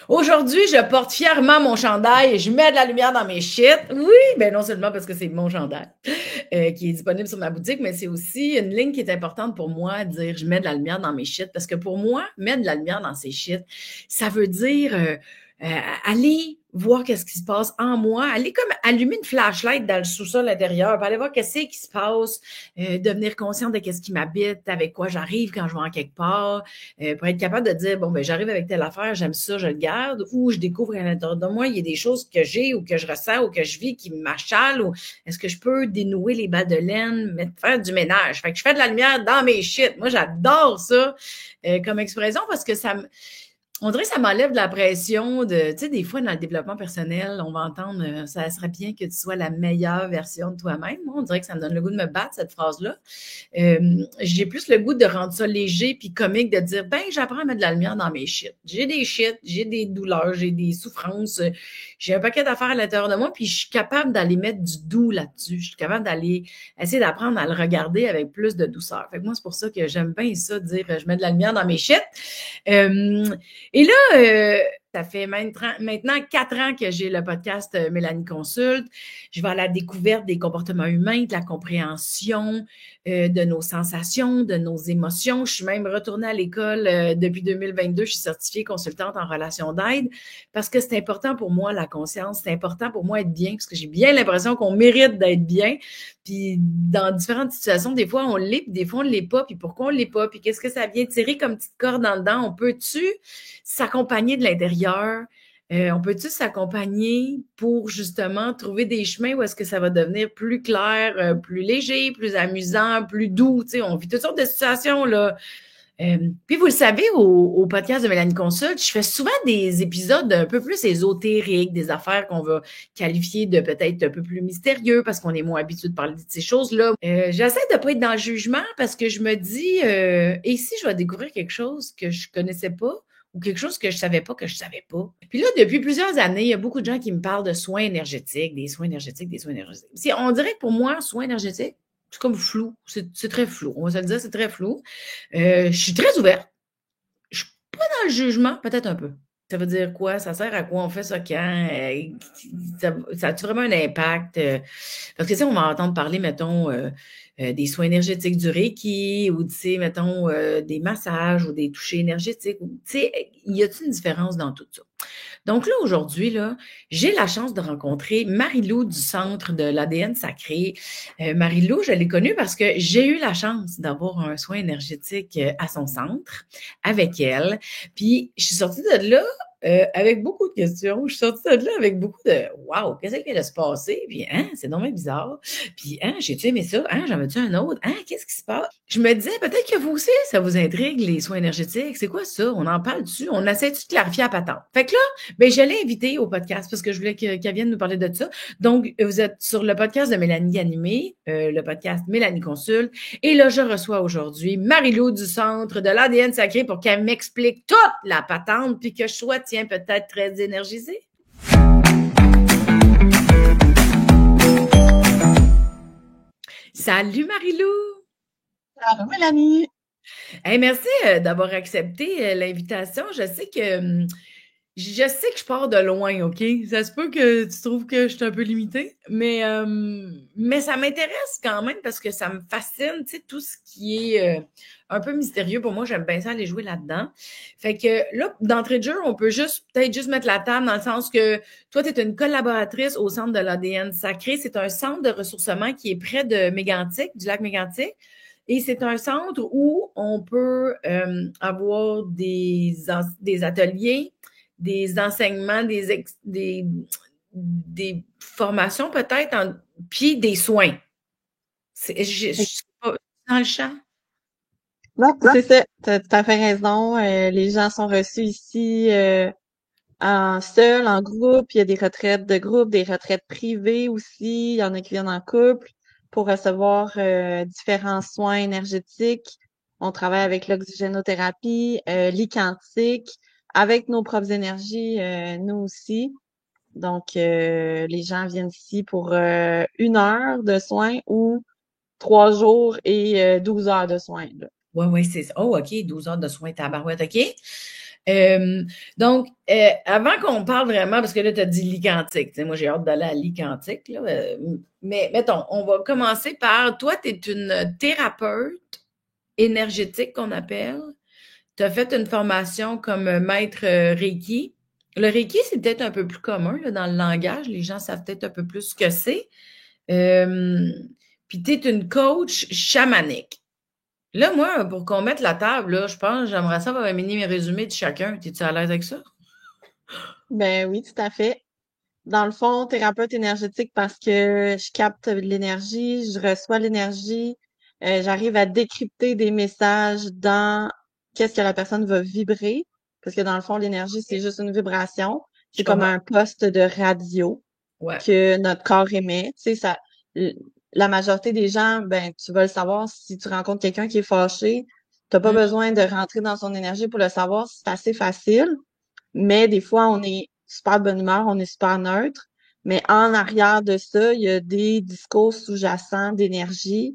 Aujourd'hui, je porte fièrement mon chandail et je mets de la lumière dans mes shit. Oui, ben non seulement parce que c'est mon chandail qui est disponible sur ma boutique, mais c'est aussi une ligne qui est importante pour moi, dire je mets de la lumière dans mes shit. Parce que pour moi, mettre de la lumière dans ses shit, ça veut dire euh, aller voir qu'est-ce qui se passe en moi, aller comme allumer une flashlight dans le sous-sol intérieur, puis aller voir qu'est-ce qui se passe, devenir consciente de qu'est-ce qui m'habite, avec quoi j'arrive quand je vais en quelque part, pour être capable de dire, bon, ben j'arrive avec telle affaire, j'aime ça, je le garde, ou je découvre à l'intérieur de moi, il y a des choses que j'ai ou que je ressens ou que je vis qui m'achalent, ou est-ce que je peux dénouer les balles de laine, faire du ménage. Fait que je fais de la lumière dans mes shit. Moi, j'adore ça comme expression parce que on dirait que ça m'enlève de la pression de, tu sais, des fois dans le développement personnel, on va entendre ça serait bien que tu sois la meilleure version de toi-même. Moi, on dirait que ça me donne le goût de me battre, cette phrase-là. J'ai plus le goût de rendre ça léger puis comique, de dire, ben, j'apprends à mettre de la lumière dans mes shit. J'ai des shit, j'ai des douleurs, j'ai des souffrances, j'ai un paquet d'affaires à l'intérieur de moi, puis je suis capable d'aller mettre du doux là-dessus. Je suis capable d'aller essayer d'apprendre à le regarder avec plus de douceur. Fait que moi, c'est pour ça que j'aime bien ça, dire, je mets de la lumière dans mes shit. Euh, et là, ça fait maintenant 4 ans que j'ai le podcast Mélanie Consulte. Je vais à la découverte des comportements humains, de la compréhension de nos sensations, de nos émotions. Je suis même retournée à l'école depuis 2022. Je suis certifiée consultante en relation d'aide parce que c'est important pour moi, la conscience. C'est important pour moi être bien parce que j'ai bien l'impression qu'on mérite d'être bien. Puis dans différentes situations, des fois on l'est, puis des fois on l'est pas. Puis pourquoi on l'est pas? Puis qu'est-ce que ça vient tirer comme petite corde en dedans? On peut-tu s'accompagner de l'intérieur? On peut-tu s'accompagner pour justement trouver des chemins où est-ce que ça va devenir plus clair, plus léger, plus amusant, plus doux? Tu sais, on vit toutes sortes de situations là. Puis vous le savez, au podcast de Mélanie Consulte, je fais souvent des épisodes un peu plus ésotériques, des affaires qu'on va qualifier de peut-être un peu plus mystérieux parce qu'on est moins habitué de parler de ces choses-là. J'essaie de pas être dans le jugement parce que je me dis, et si je vais découvrir quelque chose que je connaissais pas ou quelque chose que je savais pas que je savais pas. Puis là, depuis plusieurs années, il y a beaucoup de gens qui me parlent de soins énergétiques, des soins énergétiques, des soins énergétiques. On dirait que pour moi, soins énergétiques, c'est comme flou. C'est très flou. On va se le dire, c'est très flou. Je suis très ouverte. Je suis pas dans le jugement, peut-être un peu. Ça veut dire quoi? Ça sert à quoi? On fait ça quand? Ça a-tu vraiment un impact? Parce que, tu sais, on va entendre parler, mettons, des soins énergétiques du Reiki ou, tu sais, mettons, des massages ou des touchés énergétiques. Tu sais, y a-t-il une différence dans tout ça? Donc là, aujourd'hui, là, j'ai la chance de rencontrer Marie-Lou du Centre de l'ADN sacré. Marie-Lou, je l'ai connue parce que j'ai eu la chance d'avoir un soin énergétique à son centre avec elle. Puis, je suis sortie de là avec beaucoup de questions. Je suis sortie de là avec beaucoup de Waouh, qu'est-ce qui vient de se passer? Puis, hein, c'est vraiment bizarre. Puis, hein, j'ai-tu aimé ça? Hein, j'en veux-tu un autre? Hein, qu'est-ce qui se passe? Je me disais, peut-être que vous aussi, ça vous intrigue, les soins énergétiques. C'est quoi ça? On en parle dessus? On essaie-tu de clarifier à patente? Fait que là, ben, je l'ai invitée au podcast parce que je voulais qu'elle vienne nous parler de ça. Donc, vous êtes sur le podcast de Mélanie Animé, le podcast Mélanie Consulte. Et là, je reçois aujourd'hui Marie-Lou du Centre de l'ADN sacré pour qu'elle m'explique toute la patente puis que je sois, tiens, peut-être très énergisée. Salut Marie-Lou! Alors, Mélanie, Hey, merci d'avoir accepté l'invitation. Je sais que je pars de loin, OK? Ça se peut que tu trouves que je suis un peu limitée, mais ça m'intéresse quand même parce que ça me fascine, tu sais, tout ce qui est un peu mystérieux. Pour moi, j'aime bien ça aller jouer là-dedans. Fait que là, d'entrée de jeu, on peut peut-être juste mettre la table dans le sens que toi, tu es une collaboratrice au Centre de l'ADN sacré. C'est un centre de ressourcement qui est près de Mégantic, du lac Mégantic. Et c'est un centre où on peut avoir des ateliers, des enseignements, des formations peut-être, puis des soins. Je suis pas dans le champ. non, c'est ça, t'as tout à fait raison. Les gens sont reçus ici en seul, en groupe. Il y a des retraites de groupe, des retraites privées aussi. Il y en a qui viennent en couple pour recevoir différents soins énergétiques. On travaille avec l'oxygénothérapie, quantique, avec nos propres énergies, nous aussi. Donc, les gens viennent ici pour 1 heure de soins ou 3 jours et 12 heures de soins, là. Oui, oui, c'est ça. Oh, OK, 12 heures de soins tabarouette, OK. Euh, donc, avant qu'on parle vraiment, parce que là, tu as dit lit quantique, tu sais, moi j'ai hâte d'aller à lit quantique, là, mais mettons, on va commencer par, toi, tu es une thérapeute énergétique qu'on appelle. Tu as fait une formation comme maître Reiki. Le Reiki, c'est peut-être un peu plus commun là, dans le langage, les gens savent peut-être un peu plus ce que c'est. Euh, Puis tu es une coach chamanique. Là, moi, pour qu'on mette la table, là, je pense, j'aimerais ça avoir un mini résumé de chacun. Es-tu à l'aise avec ça? Ben oui, tout à fait. Dans le fond, thérapeute énergétique parce que je capte l'énergie, je reçois l'énergie, j'arrive à décrypter des messages dans qu'est-ce que la personne va vibrer. Parce que dans le fond, l'énergie, c'est juste une vibration. Je C'est comme comprends. un poste de radio Ouais. que notre corps émet. Tu sais, l- la majorité des gens, ben, tu vas le savoir si tu rencontres quelqu'un qui est fâché. T'as pas Mm. besoin de rentrer dans son énergie pour le savoir. C'est assez facile. Mais des fois, on est super de bonne humeur, on est super neutre. Mais en arrière de ça, il y a des discours sous-jacents d'énergie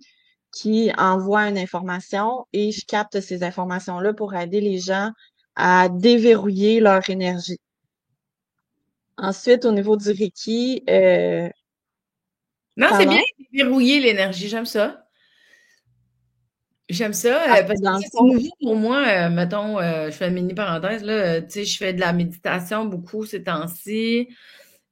qui envoient une information et je capte ces informations-là pour aider les gens à déverrouiller leur énergie. Ensuite, au niveau du Reiki, Non, c'est bien pardon? verrouiller l'énergie, j'aime ça. J'aime ça, Parce que parce que dans le c'est fond, nouveau pour moi, mettons, je fais une mini parenthèse là, tu sais, je fais de la méditation beaucoup ces temps-ci,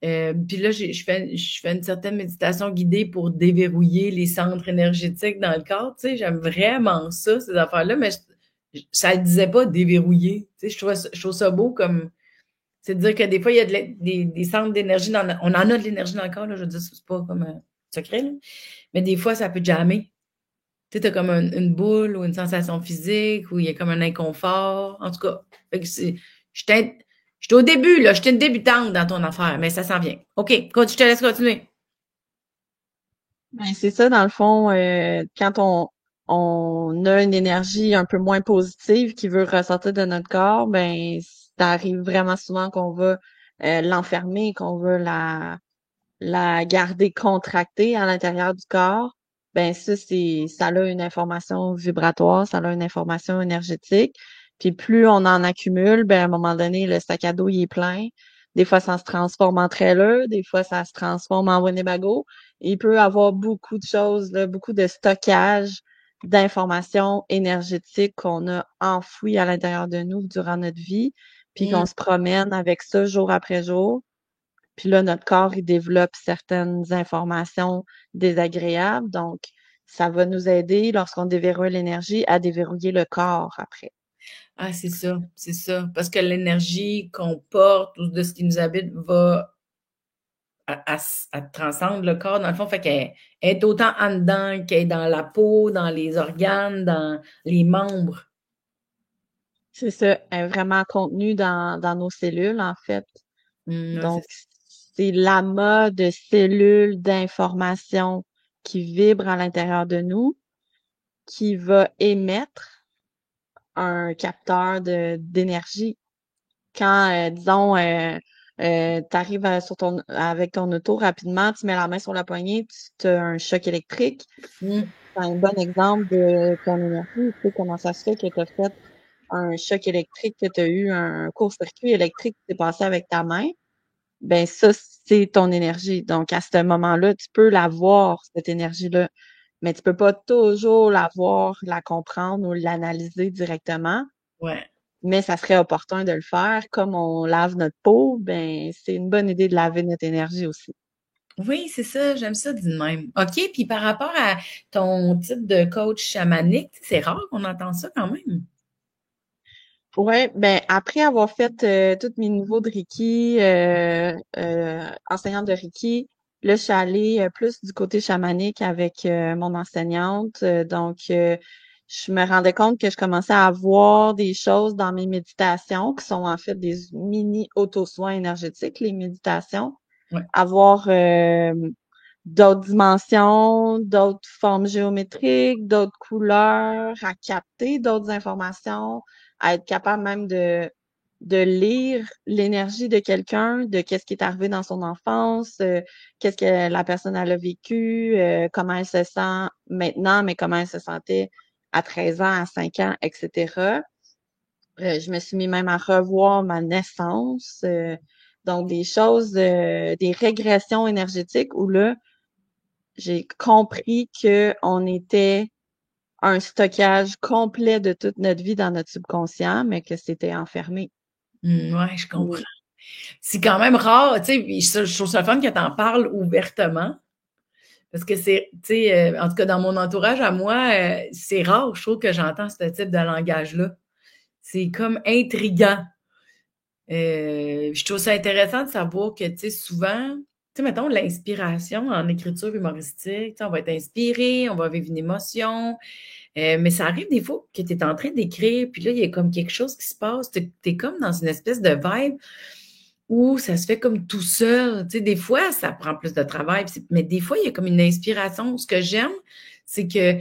puis là, je fais une certaine méditation guidée pour déverrouiller les centres énergétiques dans le corps, tu sais, j'aime vraiment ça, ces affaires-là, mais ça le disait pas déverrouiller, tu sais, je trouve ça beau comme, c'est de dire que des fois, il y a des centres d'énergie on en a de l'énergie dans le corps, là, je veux dire, c'est pas comme un secret, là, mais des fois, ça peut jammer. Tu sais, t'as comme une boule ou une sensation physique ou il y a comme un inconfort. En tout cas, fait que j'étais au début, là. J'étais une débutante dans ton affaire, mais ça s'en vient. OK, je te laisse continuer. ben, c'est ça, dans le fond, quand on a une énergie un peu moins positive qui veut ressortir de notre corps, ben, ça arrive vraiment souvent qu'on va l'enfermer, qu'on veut la garder contractée à l'intérieur du corps. Ben, ça a une information vibratoire, ça a une information énergétique. Puis plus on en accumule, ben, à un moment donné, le sac à dos, il est plein. Des fois, ça se transforme en trailer, des fois, ça se transforme en Winnebago. Il peut avoir beaucoup de choses, là, beaucoup de stockage d'informations énergétiques qu'on a enfouies à l'intérieur de nous durant notre vie, puis Hmm. qu'on se promène avec ça jour après jour. Puis là, notre corps, il développe certaines informations désagréables. Donc, ça va nous aider, lorsqu'on déverrouille l'énergie, à déverrouiller le corps après. Ah, c'est ça, c'est ça. Parce que l'énergie qu'on porte ou de ce qui nous habite va elle transcende le corps, dans le fond, fait qu'elle est autant en dedans qu'elle est dans la peau, dans les organes, dans les membres. C'est ça, elle est vraiment contenue dans nos cellules, en fait. Ouais, Donc, c'est l'amas de cellules d'informations qui vibrent à l'intérieur de nous, qui va émettre un capteur d'énergie. Quand, disons, tu arrives avec ton auto rapidement, tu mets la main sur la poignée, tu as un choc électrique. Hmm. C'est un bon exemple de ton énergie. Tu sais comment ça se fait que tu as fait un choc électrique, que tu as eu un court-circuit électrique qui s'est passé avec ta main. Ben ça, c'est ton énergie. Donc, à ce moment-là, tu peux la voir, cette énergie-là. Mais tu peux pas toujours la voir, la comprendre ou l'analyser directement. Ouais. Mais ça serait opportun de le faire. Comme on lave notre peau, ben c'est une bonne idée de laver notre énergie aussi. Oui, c'est ça, j'aime ça dit de même. OK, puis par rapport à ton type de coach chamanique, c'est rare qu'on entend ça quand même. Ouais, ben après avoir fait tous mes niveaux de Reiki, enseignante de Reiki, là je suis allée plus du côté chamanique avec mon enseignante. Je me rendais compte que je commençais à voir des choses dans mes méditations qui sont en fait des mini auto-soins énergétiques, les méditations, Ouais, avoir d'autres dimensions, d'autres formes géométriques, d'autres couleurs, à capter d'autres informations, à être capable même de lire l'énergie de quelqu'un, de qu'est-ce qui est arrivé dans son enfance, qu'est-ce que la personne elle a vécu, comment elle se sent maintenant, mais comment elle se sentait à 13 ans, à 5 ans, etc. Je me suis mis même à revoir ma naissance. Donc, des choses, des régressions énergétiques où là, j'ai compris que on était un stockage complet de toute notre vie dans notre subconscient, mais que c'était enfermé. Ouais, je comprends. Oui. C'est quand même rare, tu sais, puis je trouve ça le fun que tu en parles ouvertement. Parce que c'est, tu sais, en tout cas, dans mon entourage à moi, c'est rare, je trouve, que j'entends ce type de langage-là. C'est comme intriguant. Je trouve ça intéressant de savoir que, tu sais, souvent, tu sais, mettons, l'inspiration en écriture humoristique, tu sais, on va être inspiré, on va vivre une émotion, mais ça arrive des fois que tu es en train d'écrire, puis là, il y a comme quelque chose qui se passe, tu es comme dans une espèce de vibe où ça se fait comme tout seul. Tu sais, des fois, ça prend plus de travail, mais des fois, il y a comme une inspiration. Ce que j'aime, c'est que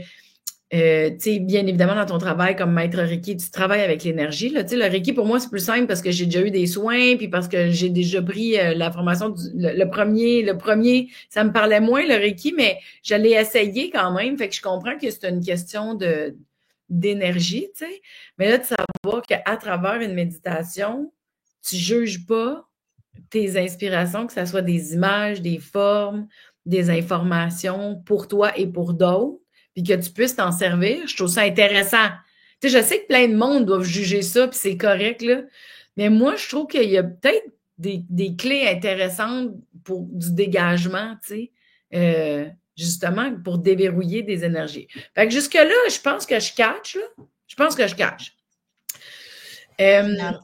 tu sais, bien évidemment, dans ton travail comme maître Reiki, tu travailles avec l'énergie. Là. Tu sais, le Reiki, pour moi, c'est plus simple parce que j'ai déjà eu des soins, puis parce que j'ai déjà pris la formation le premier, ça me parlait moins, le Reiki, mais je l'ai essayé quand même. Fait que je comprends que c'est une question d'énergie, tu sais. Mais là, de savoir qu'à travers une méditation, tu juges pas tes inspirations, que ce soit des images, des formes, des informations pour toi et pour d'autres, puis que tu puisses t'en servir, je trouve ça intéressant. Tu sais, je sais que plein de monde doivent juger ça, puis c'est correct, là. Mais moi, je trouve qu'il y a peut-être des clés intéressantes pour du dégagement, tu sais, justement, pour déverrouiller des énergies. Fait que jusque-là, je pense que je catch, là. Je pense que je catch. Génial.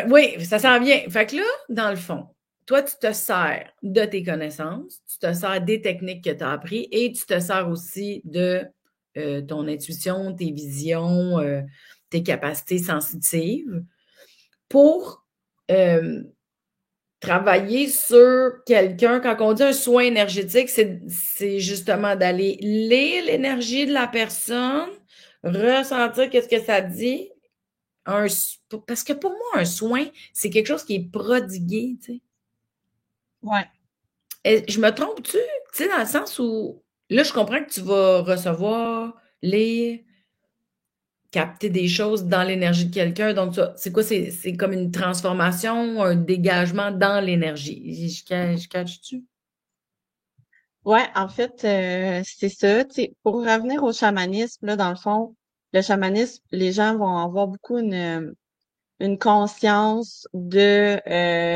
Oui, ça s'en vient. Fait que là, dans le fond, toi, tu te sers de tes connaissances, tu te sers des techniques que tu as appris et tu te sers aussi de ton intuition, tes visions, tes capacités sensitives pour euh, travailler sur quelqu'un. Quand on dit un soin énergétique, c'est justement d'aller lire l'énergie de la personne, ressentir qu'est-ce que ça dit, parce que pour moi, un soin, c'est quelque chose qui est prodigué, tu sais. Ouais. Je me trompe-tu? Tu sais, dans le sens où, là, je comprends que tu vas recevoir, lire, capter des choses dans l'énergie de quelqu'un. Donc, c'est quoi? C'est comme une transformation, un dégagement dans l'énergie. Je catch-tu? Ouais, en fait, c'est ça. Tu sais, pour revenir au chamanisme, là, dans le fond, le chamanisme, les gens vont avoir beaucoup une conscience de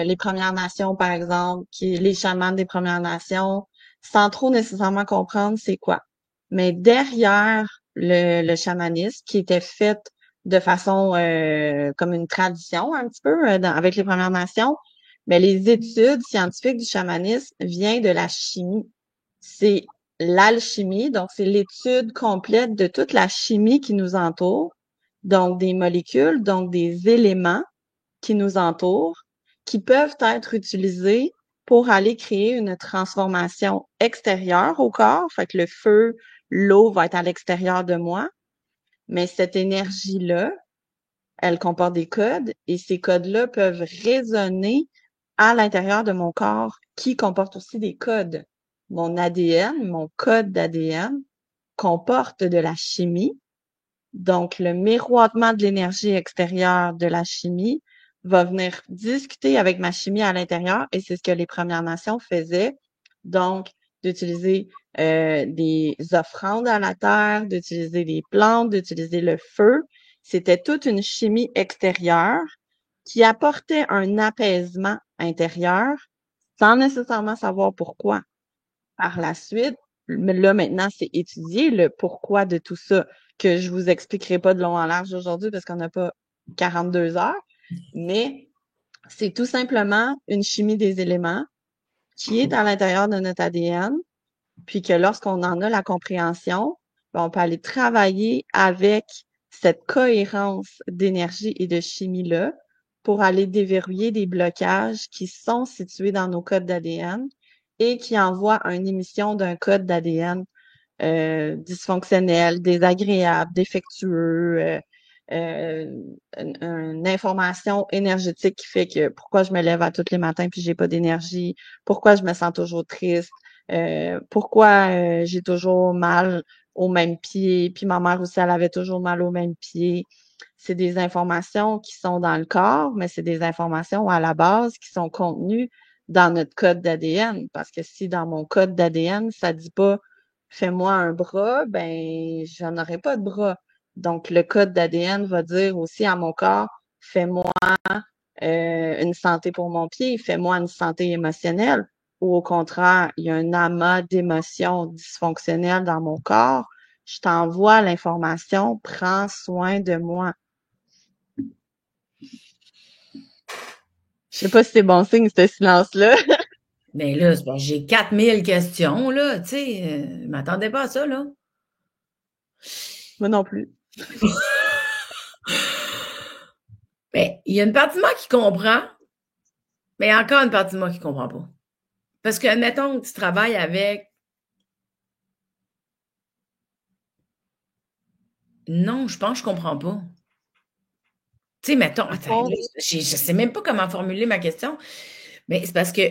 les Premières Nations, par exemple, les chamans des Premières Nations, sans trop nécessairement comprendre c'est quoi. Mais derrière le chamanisme, qui était fait de façon comme une tradition un petit peu avec les Premières Nations, mais les études scientifiques du chamanisme viennent de la chimie. C'est l'alchimie, donc c'est l'étude complète de toute la chimie qui nous entoure, donc des molécules, donc des éléments qui nous entourent, qui peuvent être utilisés pour aller créer une transformation extérieure au corps. Fait que le feu, l'eau va être à l'extérieur de moi, mais cette énergie-là, elle comporte des codes et ces codes-là peuvent résonner à l'intérieur de mon corps qui comporte aussi des codes. Mon ADN, mon code d'ADN comporte de la chimie. Donc, le miroitement de l'énergie extérieure de la chimie va venir discuter avec ma chimie à l'intérieur et c'est ce que les Premières Nations faisaient. Donc, d'utiliser des offrandes à la terre, d'utiliser des plantes, d'utiliser le feu. C'était toute une chimie extérieure qui apportait un apaisement intérieur sans nécessairement savoir pourquoi. Par la suite, là maintenant, c'est étudié le pourquoi de tout ça, que je vous expliquerai pas de long en large aujourd'hui parce qu'on n'a pas 42 heures, mais c'est tout simplement une chimie des éléments qui est à l'intérieur de notre ADN, puis que lorsqu'on en a la compréhension, ben, on peut aller travailler avec cette cohérence d'énergie et de chimie-là pour aller déverrouiller des blocages qui sont situés dans nos codes d'ADN et qui envoient une émission d'un code d'ADN dysfonctionnel, désagréable, défectueux, une information énergétique qui fait que pourquoi je me lève à tous les matins puis j'ai pas d'énergie, pourquoi je me sens toujours triste, pourquoi j'ai toujours mal au même pied, puis ma mère aussi, elle avait toujours mal au même pied. c'est des informations qui sont dans le corps, mais c'est des informations à la base qui sont contenues dans notre code d'ADN. Parce que si dans mon code d'ADN, ça dit pas fais-moi un bras, ben j'en aurai pas de bras. Donc le code d'ADN va dire aussi à mon corps fais-moi une santé pour mon pied, fais-moi une santé émotionnelle. Ou au contraire, il y a un amas d'émotions dysfonctionnelles dans mon corps. Je t'envoie l'information, prends soin de moi. Je sais pas si c'est bon signe, ce silence-là. Mais là, c'est parce que j'ai 4000 questions, là, tu sais, je m'attendais pas à ça, là. Moi non plus. Mais il y a une partie de moi qui comprend, mais encore une partie de moi qui comprend pas. Parce que, admettons que tu travailles avec... Non, je pense que je comprends pas. Tu sais, mettons, Dans le attends, fond, là, je sais même pas comment formuler ma question, mais c'est parce que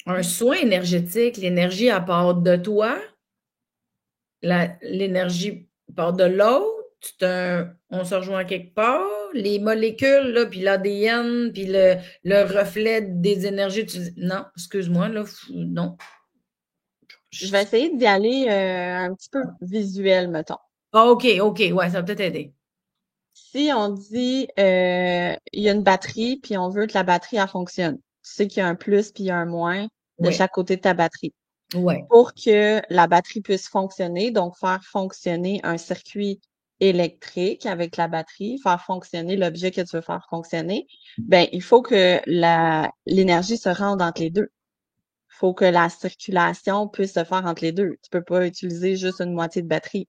un soin énergétique, l'énergie, elle part de toi, l'énergie part de l'autre, on se rejoint quelque part, les molécules, là, puis l'ADN, puis le reflet des énergies, non, excuse-moi, là, non. je vais essayer d'y aller un petit peu visuel, mettons. Ah, OK, OK, ouais, ça va peut-être aider. Si on dit il y a une batterie, puis on veut que la batterie elle fonctionne, tu sais qu'il y a un plus puis il y a un moins de Oui, chaque côté de ta batterie. oui, Pour que la batterie puisse fonctionner, donc faire fonctionner un circuit électrique avec la batterie, faire fonctionner l'objet que tu veux faire fonctionner, ben il faut que l'énergie se rende entre les deux. Il faut que la circulation puisse se faire entre les deux. Tu peux pas utiliser juste une moitié de batterie.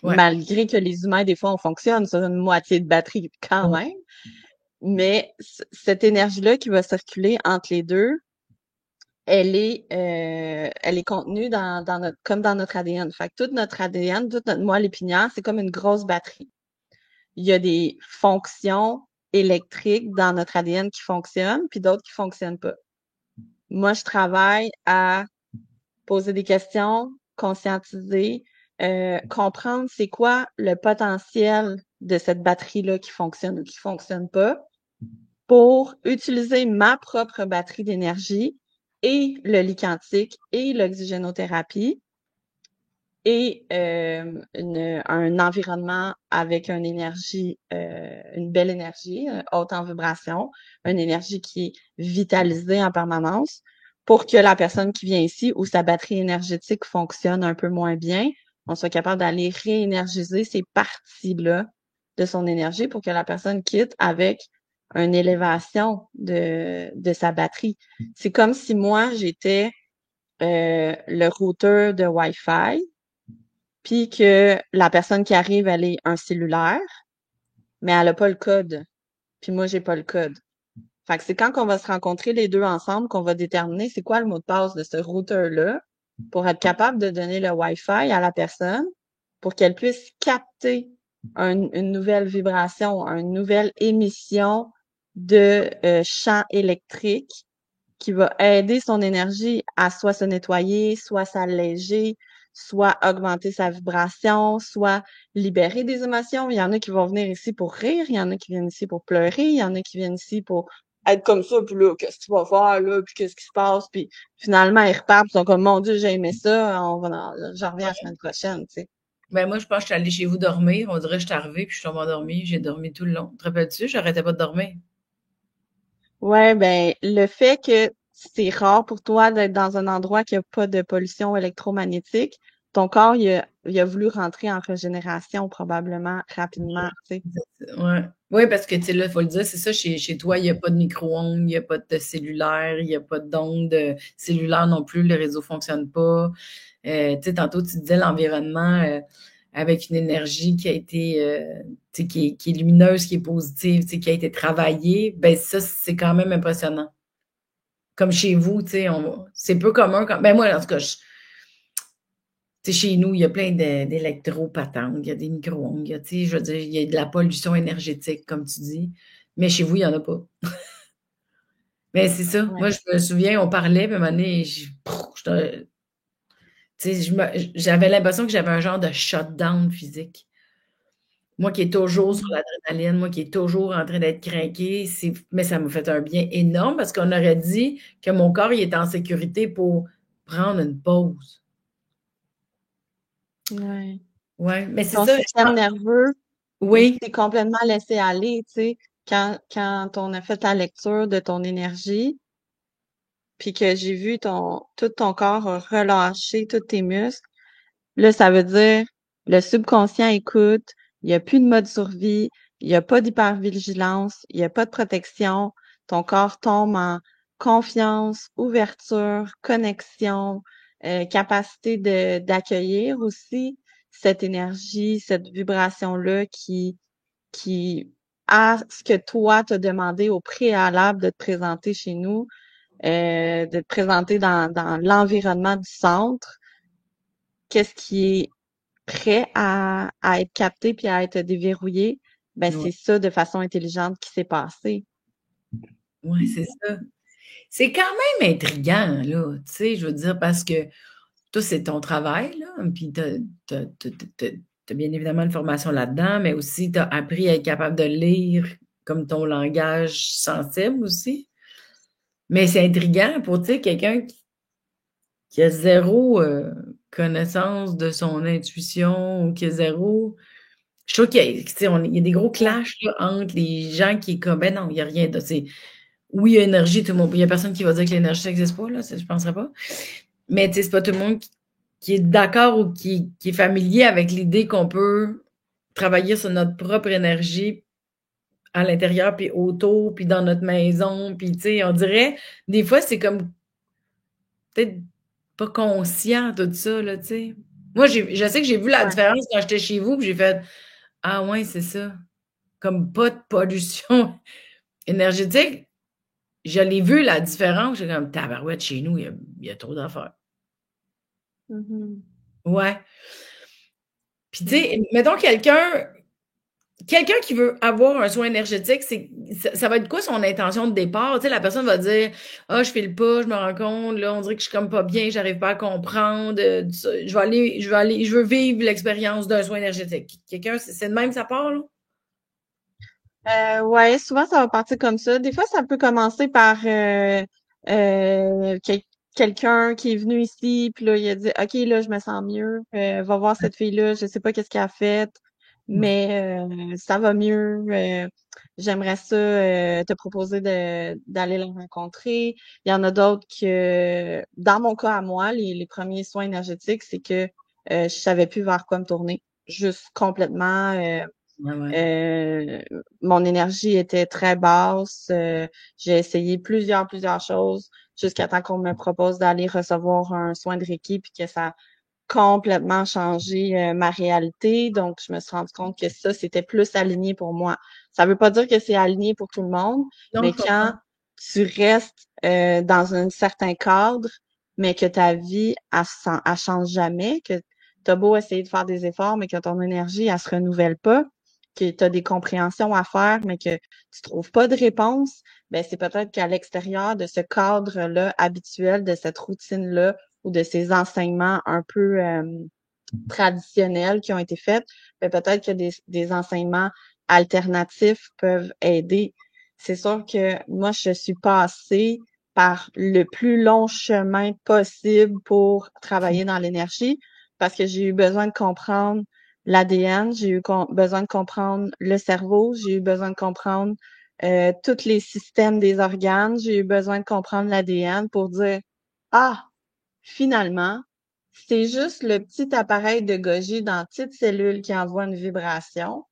ouais, Malgré que les humains, des fois, on fonctionne sur une moitié de batterie quand ouais, même. Mais cette énergie-là qui va circuler entre les deux, elle est contenue dans notre, comme dans notre ADN. Fait que tout notre ADN, toute notre moelle épinière, c'est comme une grosse batterie. Il y a des fonctions électriques dans notre ADN qui fonctionnent, puis d'autres qui fonctionnent pas. Moi, je travaille à poser des questions, conscientiser, comprendre c'est quoi le potentiel de cette batterie-là qui fonctionne ou qui fonctionne pas pour utiliser ma propre batterie d'énergie et le lit quantique et l'oxygénothérapie et un environnement avec une énergie, une belle énergie, haute en vibration, une énergie qui est vitalisée en permanence pour que la personne qui vient ici où sa batterie énergétique fonctionne un peu moins bien, on soit capable d'aller réénergiser ces parties-là de son énergie pour que la personne quitte avec une élévation de sa batterie. C'est comme si moi, j'étais le routeur de Wi-Fi, puis que la personne qui arrive, elle est un cellulaire, mais elle a pas le code. Puis moi, j'ai pas le code. Fait que c'est quand qu'on va se rencontrer les deux ensemble qu'on va déterminer c'est quoi le mot de passe de ce routeur-là pour être capable de donner le Wi-Fi à la personne pour qu'elle puisse capter une nouvelle vibration, une nouvelle émission de champ électrique qui va aider son énergie à soit se nettoyer, soit s'alléger, soit augmenter sa vibration, soit libérer des émotions. Il y en a qui vont venir ici pour rire, il y en a qui viennent ici pour pleurer, il y en a qui viennent ici pour être comme ça, puis là, qu'est-ce que tu vas faire, là, puis qu'est-ce qui se passe, puis finalement, ils repartent, puis ils sont comme, mon Dieu, j'ai aimé ça, j'en reviens la semaine prochaine, tu sais. ben moi, je pense que je suis allée chez vous dormir. On dirait que je suis arrivée, puis je suis tombée endormie. J'ai dormi tout le long. Te rappelles-tu? J'arrêtais pas de dormir. Ouais, ben, le fait que c'est rare pour toi d'être dans un endroit qui a pas de pollution électromagnétique, ton corps, il a voulu rentrer en régénération probablement rapidement, tu sais. Ouais. Oui, parce que, tu sais, là, il faut le dire, c'est ça, chez toi, il n'y a pas de micro-ondes, il n'y a pas de cellulaire, il n'y a pas d'ondes cellulaires non plus, le réseau ne fonctionne pas. Tu sais, tantôt, tu disais l'environnement avec une énergie qui a été, tu sais, qui est lumineuse, qui est positive, tu sais, qui a été travaillée. Ben ça, c'est quand même impressionnant. Comme chez vous, tu sais, c'est peu commun. Ben moi, en tout cas, tu sais, chez nous, il y a plein d'électro-patentes, il y a des micro-ondes, tu sais, je veux dire, il y a de la pollution énergétique, comme tu dis. Mais chez vous, il n'y en a pas. Mais c'est ça. Ouais. Moi, je me souviens, on parlait, puis à un moment donné, tu sais, j'avais l'impression que j'avais un genre de shutdown physique. Moi qui est toujours sur Mhm. l'adrénaline, moi qui est toujours en train d'être craqué, mais ça m'a fait un bien énorme parce qu'on aurait dit que mon corps il est en sécurité pour prendre une pause. Ouais. Ouais, mais c'est Ton ça. système nerveux, il Oui, s'est complètement laissé aller, tu sais. Quand on a fait la lecture de ton énergie, puis que j'ai vu tout ton corps relâcher, tous tes muscles, là, ça veut dire le subconscient écoute, il n'y a plus de mode survie, il n'y a pas d'hypervigilance, il n'y a pas de protection, ton corps tombe en confiance, ouverture, connexion, capacité d'accueillir aussi cette énergie, cette vibration-là qui a ce que toi t'as demandé au préalable de te présenter chez nous, de te présenter dans l'environnement du centre, qu'est-ce qui est prêt à être capté puis à être déverrouillé, ben ouais, c'est ça de façon intelligente qui s'est passé. ouais, c'est ça. C'est quand même intriguant, là, tu sais, je veux dire, parce que toi, c'est ton travail, là, puis tu bien évidemment une formation là-dedans, mais aussi tu as appris à être capable de lire comme ton langage sensible aussi. Mais c'est intriguant pour, tu sais, quelqu'un qui a zéro connaissance de son intuition ou qui a zéro. Je trouve qu'il y a, tu sais, il y a des gros Ouais. clashs là, entre les gens qui, comme, ben non, il n'y a rien de. Oui, il y a énergie, tout le monde. Il n'y a personne qui va dire que l'énergie, ça n'existe pas, là, je ne penserais pas. Mais tu sais, c'est pas tout le monde qui est d'accord ou qui est familier avec l'idée qu'on peut travailler sur notre propre énergie à l'intérieur, puis autour, puis dans notre maison, puis tu sais, on dirait, des fois, c'est comme peut-être pas conscient tout ça, là, tu sais. Moi, je sais que j'ai vu la Ouais. différence quand j'étais chez vous, puis j'ai fait ah ouais, c'est ça. Comme pas de pollution énergétique. Je l'ai vu la différence. J'ai comme tabarouette chez nous, il y a trop d'affaires. Mhm. Ouais. Puis tu sais, Mhm. mettons quelqu'un qui veut avoir un soin énergétique, ça va être quoi son intention de départ? Tu sais, la personne va dire ah, je file pas, je me rends compte, là, on dirait que je suis comme pas bien, j'arrive pas à comprendre. Je veux vivre l'expérience d'un soin énergétique. Quelqu'un, c'est de même ça part, là? Ouais, souvent ça va partir comme ça. Des fois, ça peut commencer par euh, quel- quelqu'un qui est venu ici, puis là, il a dit OK, là, je me sens mieux. Va voir cette fille-là, je sais pas qu'est-ce qu'elle a fait, Ouais. mais ça va mieux. J'aimerais ça te proposer d'aller la rencontrer. Il y en a d'autres que, dans mon cas à moi, les premiers soins énergétiques, c'est que je savais plus vers quoi me tourner. Juste complètement. Ouais, ouais. Euh, Mon énergie était très basse. J'ai essayé plusieurs choses jusqu'à temps qu'on me propose d'aller recevoir un soin de Reiki puis que ça a complètement changé ma réalité. Donc, je me suis rendu compte que ça, c'était plus aligné pour moi. Ça veut pas dire que c'est aligné pour tout le monde, Non, mais je comprends. quand tu restes dans un certain cadre, mais que ta vie, elle change jamais, que tu as beau essayer de faire des efforts, mais que ton énergie, elle se renouvelle pas, que tu as des compréhensions à faire, mais que tu trouves pas de réponse, ben c'est peut-être qu'à l'extérieur de ce cadre-là habituel, de cette routine-là, ou de ces enseignements un peu traditionnels qui ont été faits, ben peut-être que des enseignements alternatifs peuvent aider. C'est sûr que moi, je suis passée par le plus long chemin possible pour travailler dans l'énergie parce que j'ai eu besoin de comprendre l'ADN, j'ai eu besoin de comprendre le cerveau, j'ai eu besoin de comprendre tous les systèmes des organes, j'ai eu besoin de comprendre l'ADN pour dire, ah, finalement, c'est juste le petit appareil de Golgi dans la petite cellule qui envoie une vibration,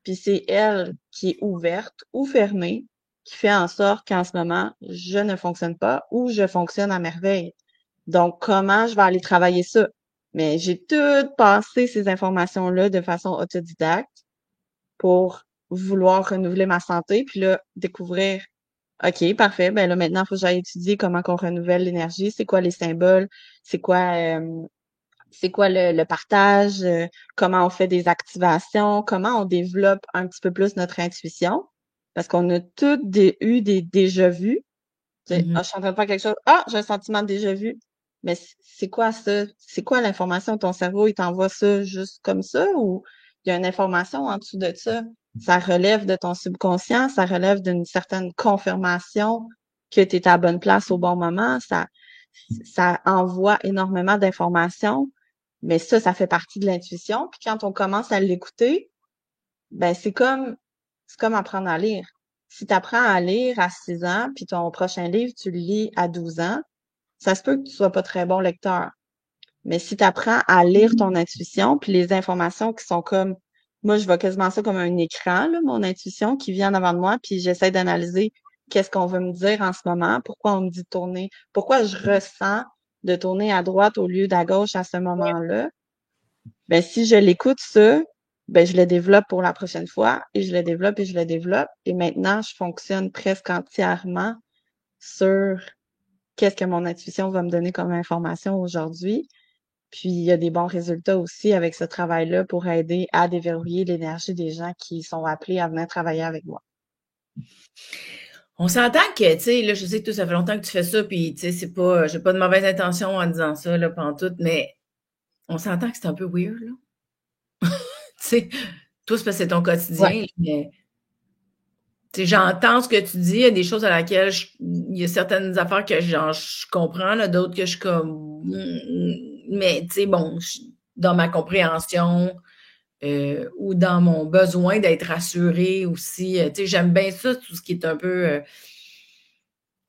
puis c'est elle qui est ouverte ou fermée, qui fait en sorte qu'en ce moment, je ne fonctionne pas ou je fonctionne à merveille. Donc, comment je vais aller travailler ça? Mais j'ai tout passé ces informations-là de façon autodidacte pour vouloir renouveler ma santé, puis là, découvrir OK, parfait. Ben là, maintenant, il faut que j'aille étudier comment qu'on renouvelle l'énergie, c'est quoi les symboles, c'est quoi, c'est quoi le partage, comment on fait des activations, comment on développe un petit peu plus notre intuition. Parce qu'on a toutes eu des déjà vus. Tu sais, Mhm. ah, je suis en train de faire quelque chose. Ah, j'ai un sentiment de déjà vu. Mais c'est quoi ça? C'est quoi l'information? Ton cerveau, il t'envoie ça juste comme ça ou il y a une information en dessous de ça. Ça relève de ton subconscient, ça relève d'une certaine confirmation que tu es à la bonne place au bon moment. Ça envoie énormément d'informations, mais ça fait partie de l'intuition. Puis quand on commence à l'écouter, ben c'est comme apprendre à lire. Si tu apprends à lire à 6 ans, puis ton prochain livre, tu le lis à 12 ans, ça se peut que tu sois pas très bon lecteur. Mais si tu apprends à lire ton intuition, puis les informations qui sont comme, moi, je vois quasiment ça comme un écran, là, mon intuition qui vient en avant de moi, puis j'essaie d'analyser qu'est-ce qu'on veut me dire en ce moment, pourquoi on me dit de tourner, pourquoi je ressens de tourner à droite au lieu d'à gauche à ce moment-là. Ben, si je l'écoute ça, ben, je le développe pour la prochaine fois, et je le développe et je le développe. Et maintenant, je fonctionne presque entièrement sur qu'est-ce que mon intuition va me donner comme information aujourd'hui. Puis, il y a des bons résultats aussi avec ce travail-là pour aider à déverrouiller l'énergie des gens qui sont appelés à venir travailler avec moi. On s'entend que, tu sais, là, je sais que toi, ça fait longtemps que tu fais ça, puis, tu sais, c'est pas, j'ai pas de mauvaise intention en disant ça, là, pantoute, mais on s'entend que c'est un peu weird, là. Tu sais, toi, c'est parce que c'est ton Ouais. quotidien, mais, tu sais, j'entends ce que tu dis, il y a des choses à laquelle il y a certaines affaires que, genre, je comprends, là, d'autres que je suis comme, mais, tu sais, bon, dans ma compréhension, ou dans mon besoin d'être rassurée aussi, tu sais, j'aime bien ça, tout ce qui est un peu,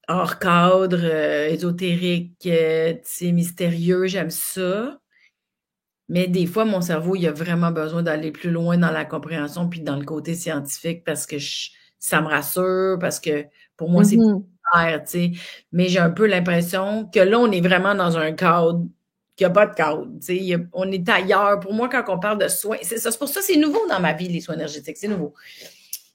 hors cadre, ésotérique, tu sais, mystérieux, j'aime ça. Mais des fois, mon cerveau, il a vraiment besoin d'aller plus loin dans la compréhension puis dans le côté scientifique parce que ça me rassure, parce que pour moi, c'est plus Mhm. clair, tu sais. Mais j'ai un peu l'impression que là, on est vraiment dans un cadre qu'il n'y a pas de cadre, tu sais. On est ailleurs. Pour moi, quand on parle de soins, c'est ça. C'est pour ça que c'est nouveau dans ma vie, les soins énergétiques. C'est nouveau.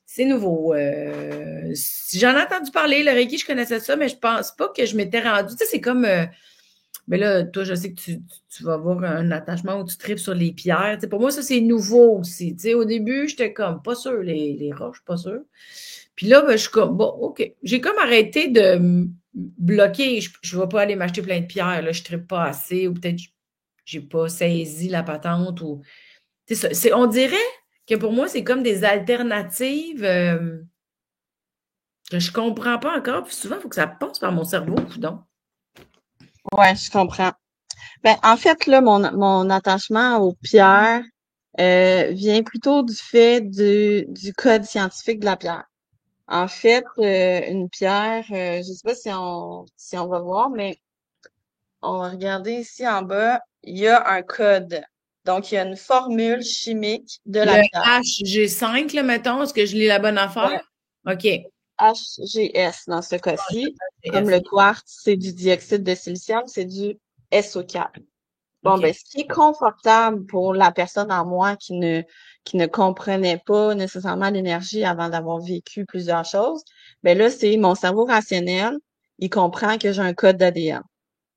C'est nouveau. J'en ai entendu parler, le Reiki, je connaissais ça, mais je pense pas que je m'étais rendue. Tu sais, c'est comme. Mais là, toi, je sais que tu vas avoir un attachement où tu tripes sur les pierres. Tu sais, pour moi, ça, c'est nouveau aussi. Tu sais, au début, j'étais comme pas sûre, les roches, pas sûre. Puis là, ben, je suis comme, bon, OK. J'ai comme arrêté de me bloquer. Je ne vais pas aller m'acheter plein de pierres. Là, je ne tripe pas assez, ou peut-être j'ai pas saisi la patente. Ou... on dirait que pour moi, c'est comme des alternatives que je comprends pas encore. Puis souvent, il faut que ça passe par mon cerveau, donc. Ouais, je comprends. Ben, en fait, là, mon attachement aux pierres vient plutôt du fait du code scientifique de la pierre. En fait, une pierre, je sais pas si on va voir, mais on va regarder ici en bas, il y a un code. Donc, il y a une formule chimique de la Le pierre. HG5, là, mettons, est-ce que je lis la bonne Ouais, affaire? OK. HGS dans ce cas-ci. Comme HGS, le OK. quartz, c'est du dioxyde de silicium, c'est du SO4. Bon, ben, OK. ce qui est confortable pour la personne en moi qui ne comprenait pas nécessairement l'énergie avant d'avoir vécu plusieurs choses, ben là, c'est mon cerveau rationnel, il comprend que j'ai un code d'ADN.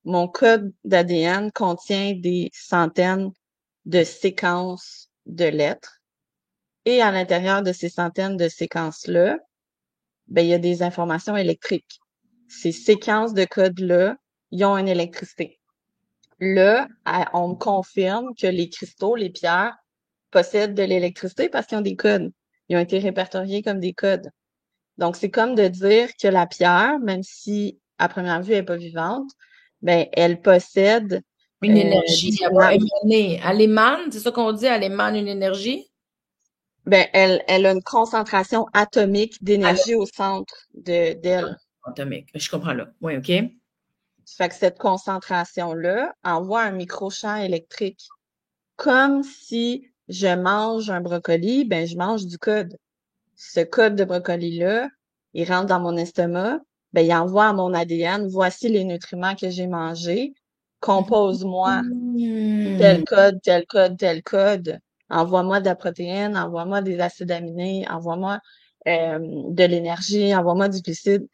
Mon code d'ADN contient des centaines de séquences de lettres. Et à l'intérieur de ces centaines de séquences-là, ben, il y a des informations électriques. Ces séquences de codes-là, ils ont une électricité. Là, on me confirme que les cristaux, les pierres, possèdent de l'électricité parce qu'ils ont des codes. Ils ont été répertoriés comme des codes. Donc, c'est comme de dire que la pierre, même si à première vue elle n'est pas vivante, ben elle possède Une énergie, elle va différents. émaner. Elle émane, c'est ça qu'on dit, elle émane une énergie? Ben elle a une concentration atomique Elle d'énergie au centre d'elle. a atomique. Je comprends là. Oui, OK. Fait que cette concentration-là envoie un microchamp électrique. Comme si je mange un brocoli, ben je mange du code. Ce code de brocoli-là, il rentre dans mon estomac, ben il envoie à mon ADN, voici les nutriments que j'ai mangés, compose-moi Hmm. tel code, tel code, tel code. Envoie-moi de la protéine, envoie-moi des acides aminés, envoie-moi de l'énergie, envoie-moi du glucide.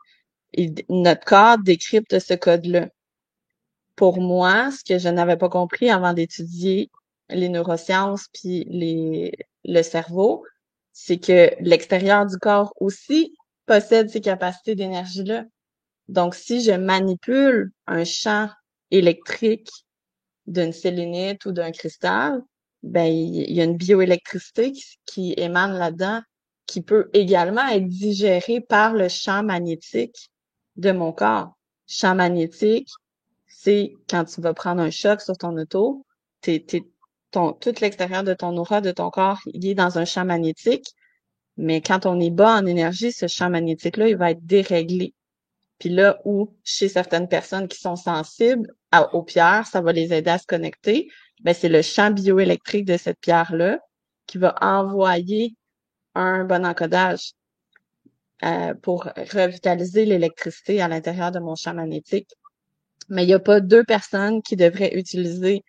Et notre corps décrypte ce code-là. Pour moi, ce que je n'avais pas compris avant d'étudier les neurosciences puis le cerveau, c'est que l'extérieur du corps aussi possède ces capacités d'énergie-là. Donc, si je manipule un champ électrique d'une sélénite ou d'un cristal, ben, il y a une bioélectricité qui émane là-dedans, qui peut également être digérée par le champ magnétique de mon corps. Champ magnétique, c'est quand tu vas prendre un choc sur ton auto, tout l'extérieur de ton aura, de ton corps, il est dans un champ magnétique. Mais quand on est bas en énergie, ce champ magnétique-là, il va être déréglé. Puis là où, chez certaines personnes qui sont sensibles aux pierres, ça va les aider à se connecter, ben c'est le champ bioélectrique de cette pierre-là qui va envoyer un bon encodage pour revitaliser l'électricité à l'intérieur de mon champ magnétique. Mais il n'y a pas deux personnes qui devraient utiliser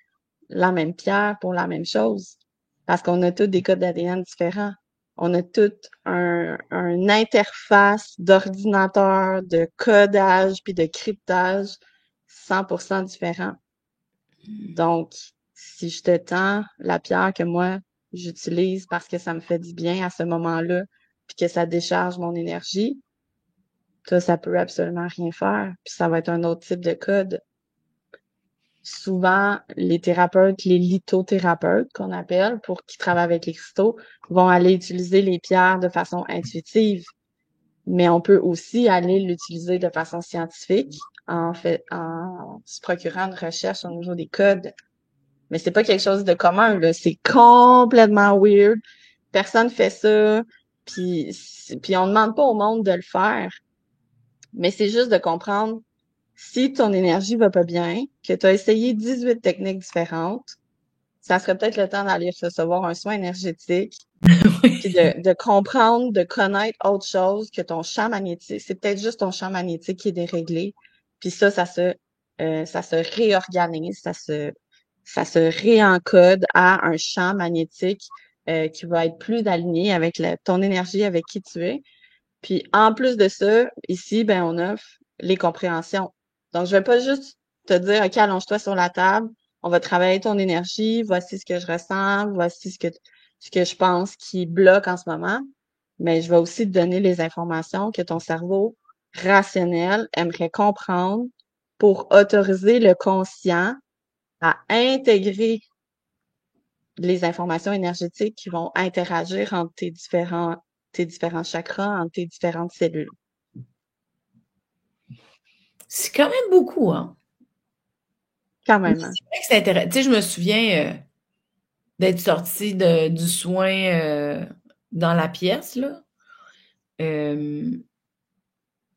la même pierre pour la même chose, parce qu'on a tous des codes d'ADN différents. On a toutes un interface d'ordinateur, de codage puis de cryptage 100% différent. Donc, si je te tends la pierre que moi, j'utilise parce que ça me fait du bien à ce moment-là, puis que ça décharge mon énergie, toi, ça peut absolument rien faire, puis ça va être un autre type de code. Souvent, les thérapeutes, les lithothérapeutes qu'on appelle, pour qui travaillent avec les cristaux, vont aller utiliser les pierres de façon intuitive. Mais on peut aussi aller l'utiliser de façon scientifique en se procurant une recherche au niveau des codes. Mais c'est pas quelque chose de commun, là. C'est complètement weird. Personne fait ça. Puis on demande pas au monde de le faire. Mais c'est juste de comprendre si ton énergie va pas bien, que tu as essayé 18 techniques différentes, ça serait peut-être le temps d'aller recevoir un soin énergétique, puis Oui. de comprendre, de connaître autre chose que ton champ magnétique. C'est peut-être juste ton champ magnétique qui est déréglé. Puis ça se réorganise, ça se réencode à un champ magnétique qui va être plus aligné avec ton énergie, avec qui tu es. Puis en plus de ça, ici, ben on offre les compréhensions. Donc, je vais pas juste te dire, OK, allonge-toi sur la table, on va travailler ton énergie, voici ce que je ressens, voici ce que je pense qui bloque en ce moment. Mais je vais aussi te donner les informations que ton cerveau rationnel aimerait comprendre pour autoriser le conscient à intégrer les informations énergétiques qui vont interagir entre tes différents chakras, entre tes différentes cellules. C'est quand même beaucoup, hein? Quand Mais même, hein. c'est vrai que c'est intéressant. Tu sais, je me souviens d'être sortie du soin dans la pièce, là. Euh,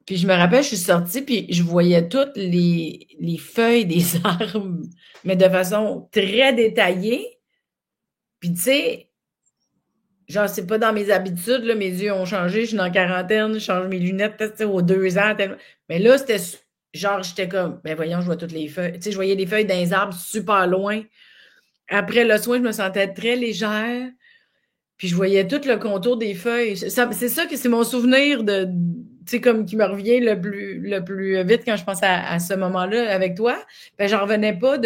Puis je me rappelle, je suis sortie, puis je voyais toutes les feuilles des arbres, mais de façon très détaillée. Puis tu sais, genre, c'est pas dans mes habitudes, là, mes yeux ont changé, je suis dans la quarantaine, je change mes lunettes, peut-être aux 2 ans. Mais là, c'était genre, j'étais comme, ben voyons, je vois toutes les feuilles. Tu sais, je voyais les feuilles dans arbres super loin. Après le soin, je me sentais très légère. Puis je voyais tout le contour des feuilles. C'est ça que c'est mon souvenir de, tu sais, comme qui me revient le plus vite quand je pense à ce moment-là avec toi. Ben, j'en revenais pas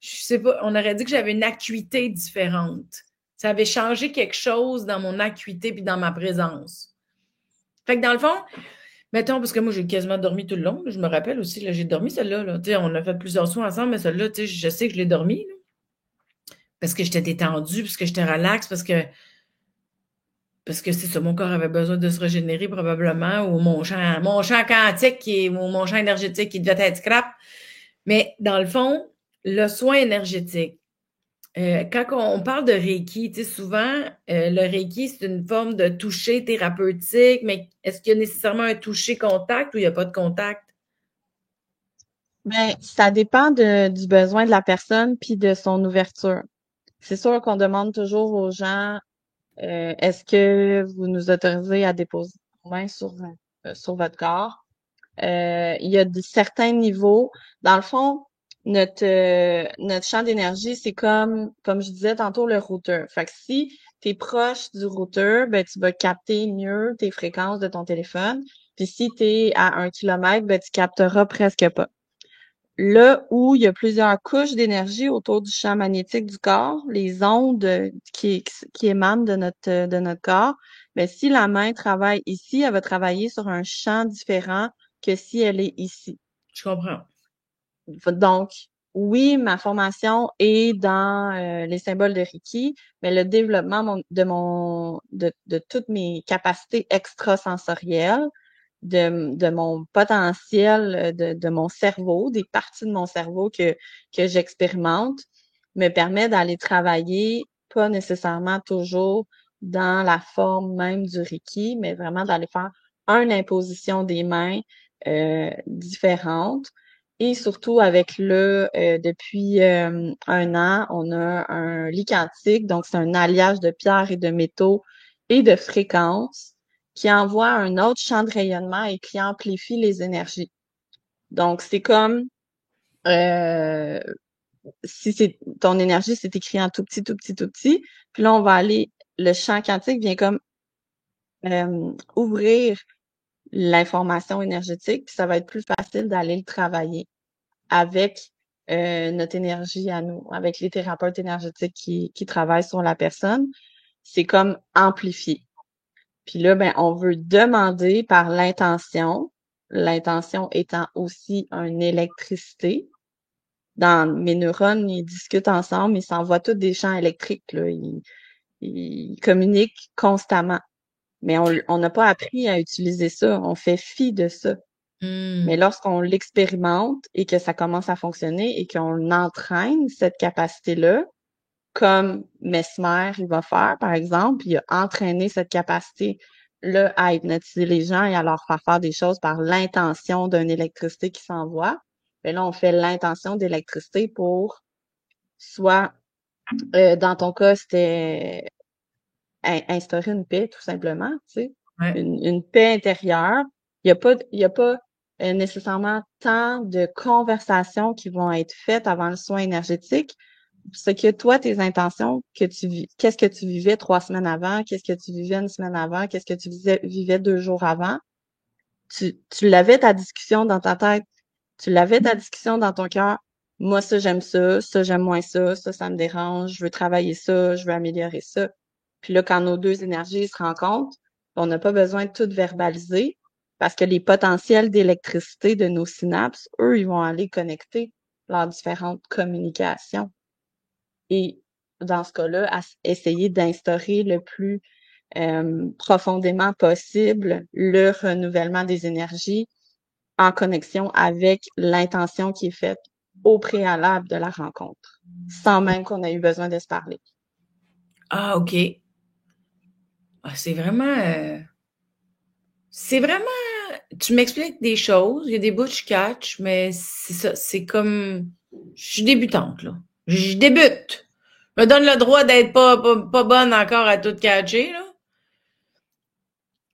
je sais pas, on aurait dit que j'avais une acuité différente. Ça avait changé quelque chose dans mon acuité puis dans ma présence. Fait que dans le fond, mettons, parce que moi, j'ai quasiment dormi tout le long. Je me rappelle aussi, là, j'ai dormi celle-là. Là. Tu sais, on a fait plusieurs soins ensemble, mais celle-là, tu sais, je sais que je l'ai dormi. Là, parce que j'étais détendue, parce que j'étais relaxe, parce que c'est ça, mon corps avait besoin de se régénérer probablement, ou mon champ quantique ou mon champ énergétique qui devait être scrap. Mais dans le fond, le soin énergétique, quand on parle de Reiki, tu sais, souvent, le Reiki, c'est une forme de toucher thérapeutique, mais est-ce qu'il y a nécessairement un toucher contact ou il n'y a pas de contact? Ben, ça dépend du besoin de la personne puis de son ouverture. C'est sûr qu'on demande toujours aux gens, est-ce que vous nous autorisez à déposer vos mains sur votre corps? Il y a certains niveaux. Dans le fond, notre champ d'énergie, c'est comme je disais tantôt, le routeur. Fait que si tu es proche du routeur, ben, tu vas capter mieux tes fréquences de ton téléphone. Puis si tu es à 1 kilomètre, ben, tu capteras presque pas. Là où il y a plusieurs couches d'énergie autour du champ magnétique du corps, les ondes qui émanent de notre corps, mais si la main travaille ici, elle va travailler sur un champ différent que si elle est ici. Je comprends. Donc, oui, ma formation est dans les symboles de Reiki, mais le développement de toutes mes capacités extrasensorielles, de mon potentiel, de mon cerveau, des parties de mon cerveau que j'expérimente, me permet d'aller travailler, pas nécessairement toujours dans la forme même du Reiki, mais vraiment d'aller faire une imposition des mains différente. Et surtout avec depuis un an, on a un lit quantique, donc c'est un alliage de pierres et de métaux et de fréquences qui envoie un autre champ de rayonnement et qui amplifie les énergies. Donc c'est comme euh, si c'est ton énergie, c'est écrit en tout petit, tout petit, tout petit, puis là on va aller, le champ quantique vient comme ouvrir l'information énergétique, puis ça va être plus facile d'aller le travailler avec notre énergie à nous, avec les thérapeutes énergétiques qui travaillent sur la personne. C'est comme amplifié. Puis là, ben, on veut demander par l'intention étant aussi une électricité. Dans mes neurones, ils discutent ensemble, ils s'envoient tous des champs électriques, là. Ils communiquent constamment. Mais on n'a pas appris à utiliser ça. On fait fi de ça. Mais lorsqu'on l'expérimente et que ça commence à fonctionner et qu'on entraîne cette capacité-là, comme Mesmer, il va faire, par exemple, il a entraîné cette capacité-là à hypnotiser les gens et à leur faire faire des choses par l'intention d'une électricité qui s'envoie. Mais là, on fait l'intention d'électricité pour soit, dans ton cas, c'était instaurer une paix, tout simplement, tu sais, Ouais. une paix intérieure. Il y a pas nécessairement tant de conversations qui vont être faites avant le soin énergétique. C'est que toi, tes intentions, qu'est-ce que tu vivais 3 semaines avant, qu'est-ce que tu vivais une semaine avant, qu'est-ce que tu vivais 2 jours avant. Tu l'avais ta discussion dans ta tête, tu l'avais ta discussion dans ton cœur. Moi, ça j'aime moins ça me dérange, je veux travailler ça, je veux améliorer ça. Puis là, quand nos deux énergies se rencontrent, on n'a pas besoin de tout verbaliser parce que les potentiels d'électricité de nos synapses, eux, ils vont aller connecter leurs différentes communications. Et dans ce cas-là, essayer d'instaurer le plus profondément possible le renouvellement des énergies en connexion avec l'intention qui est faite au préalable de la rencontre, sans même qu'on ait eu besoin de se parler. Ah, OK. Ah, c'est vraiment tu m'expliques des choses, il y a des bouts que je catch, mais c'est ça, c'est comme je suis débutante, là. Je débute. Je me donne le droit d'être pas bonne encore à tout catcher, là.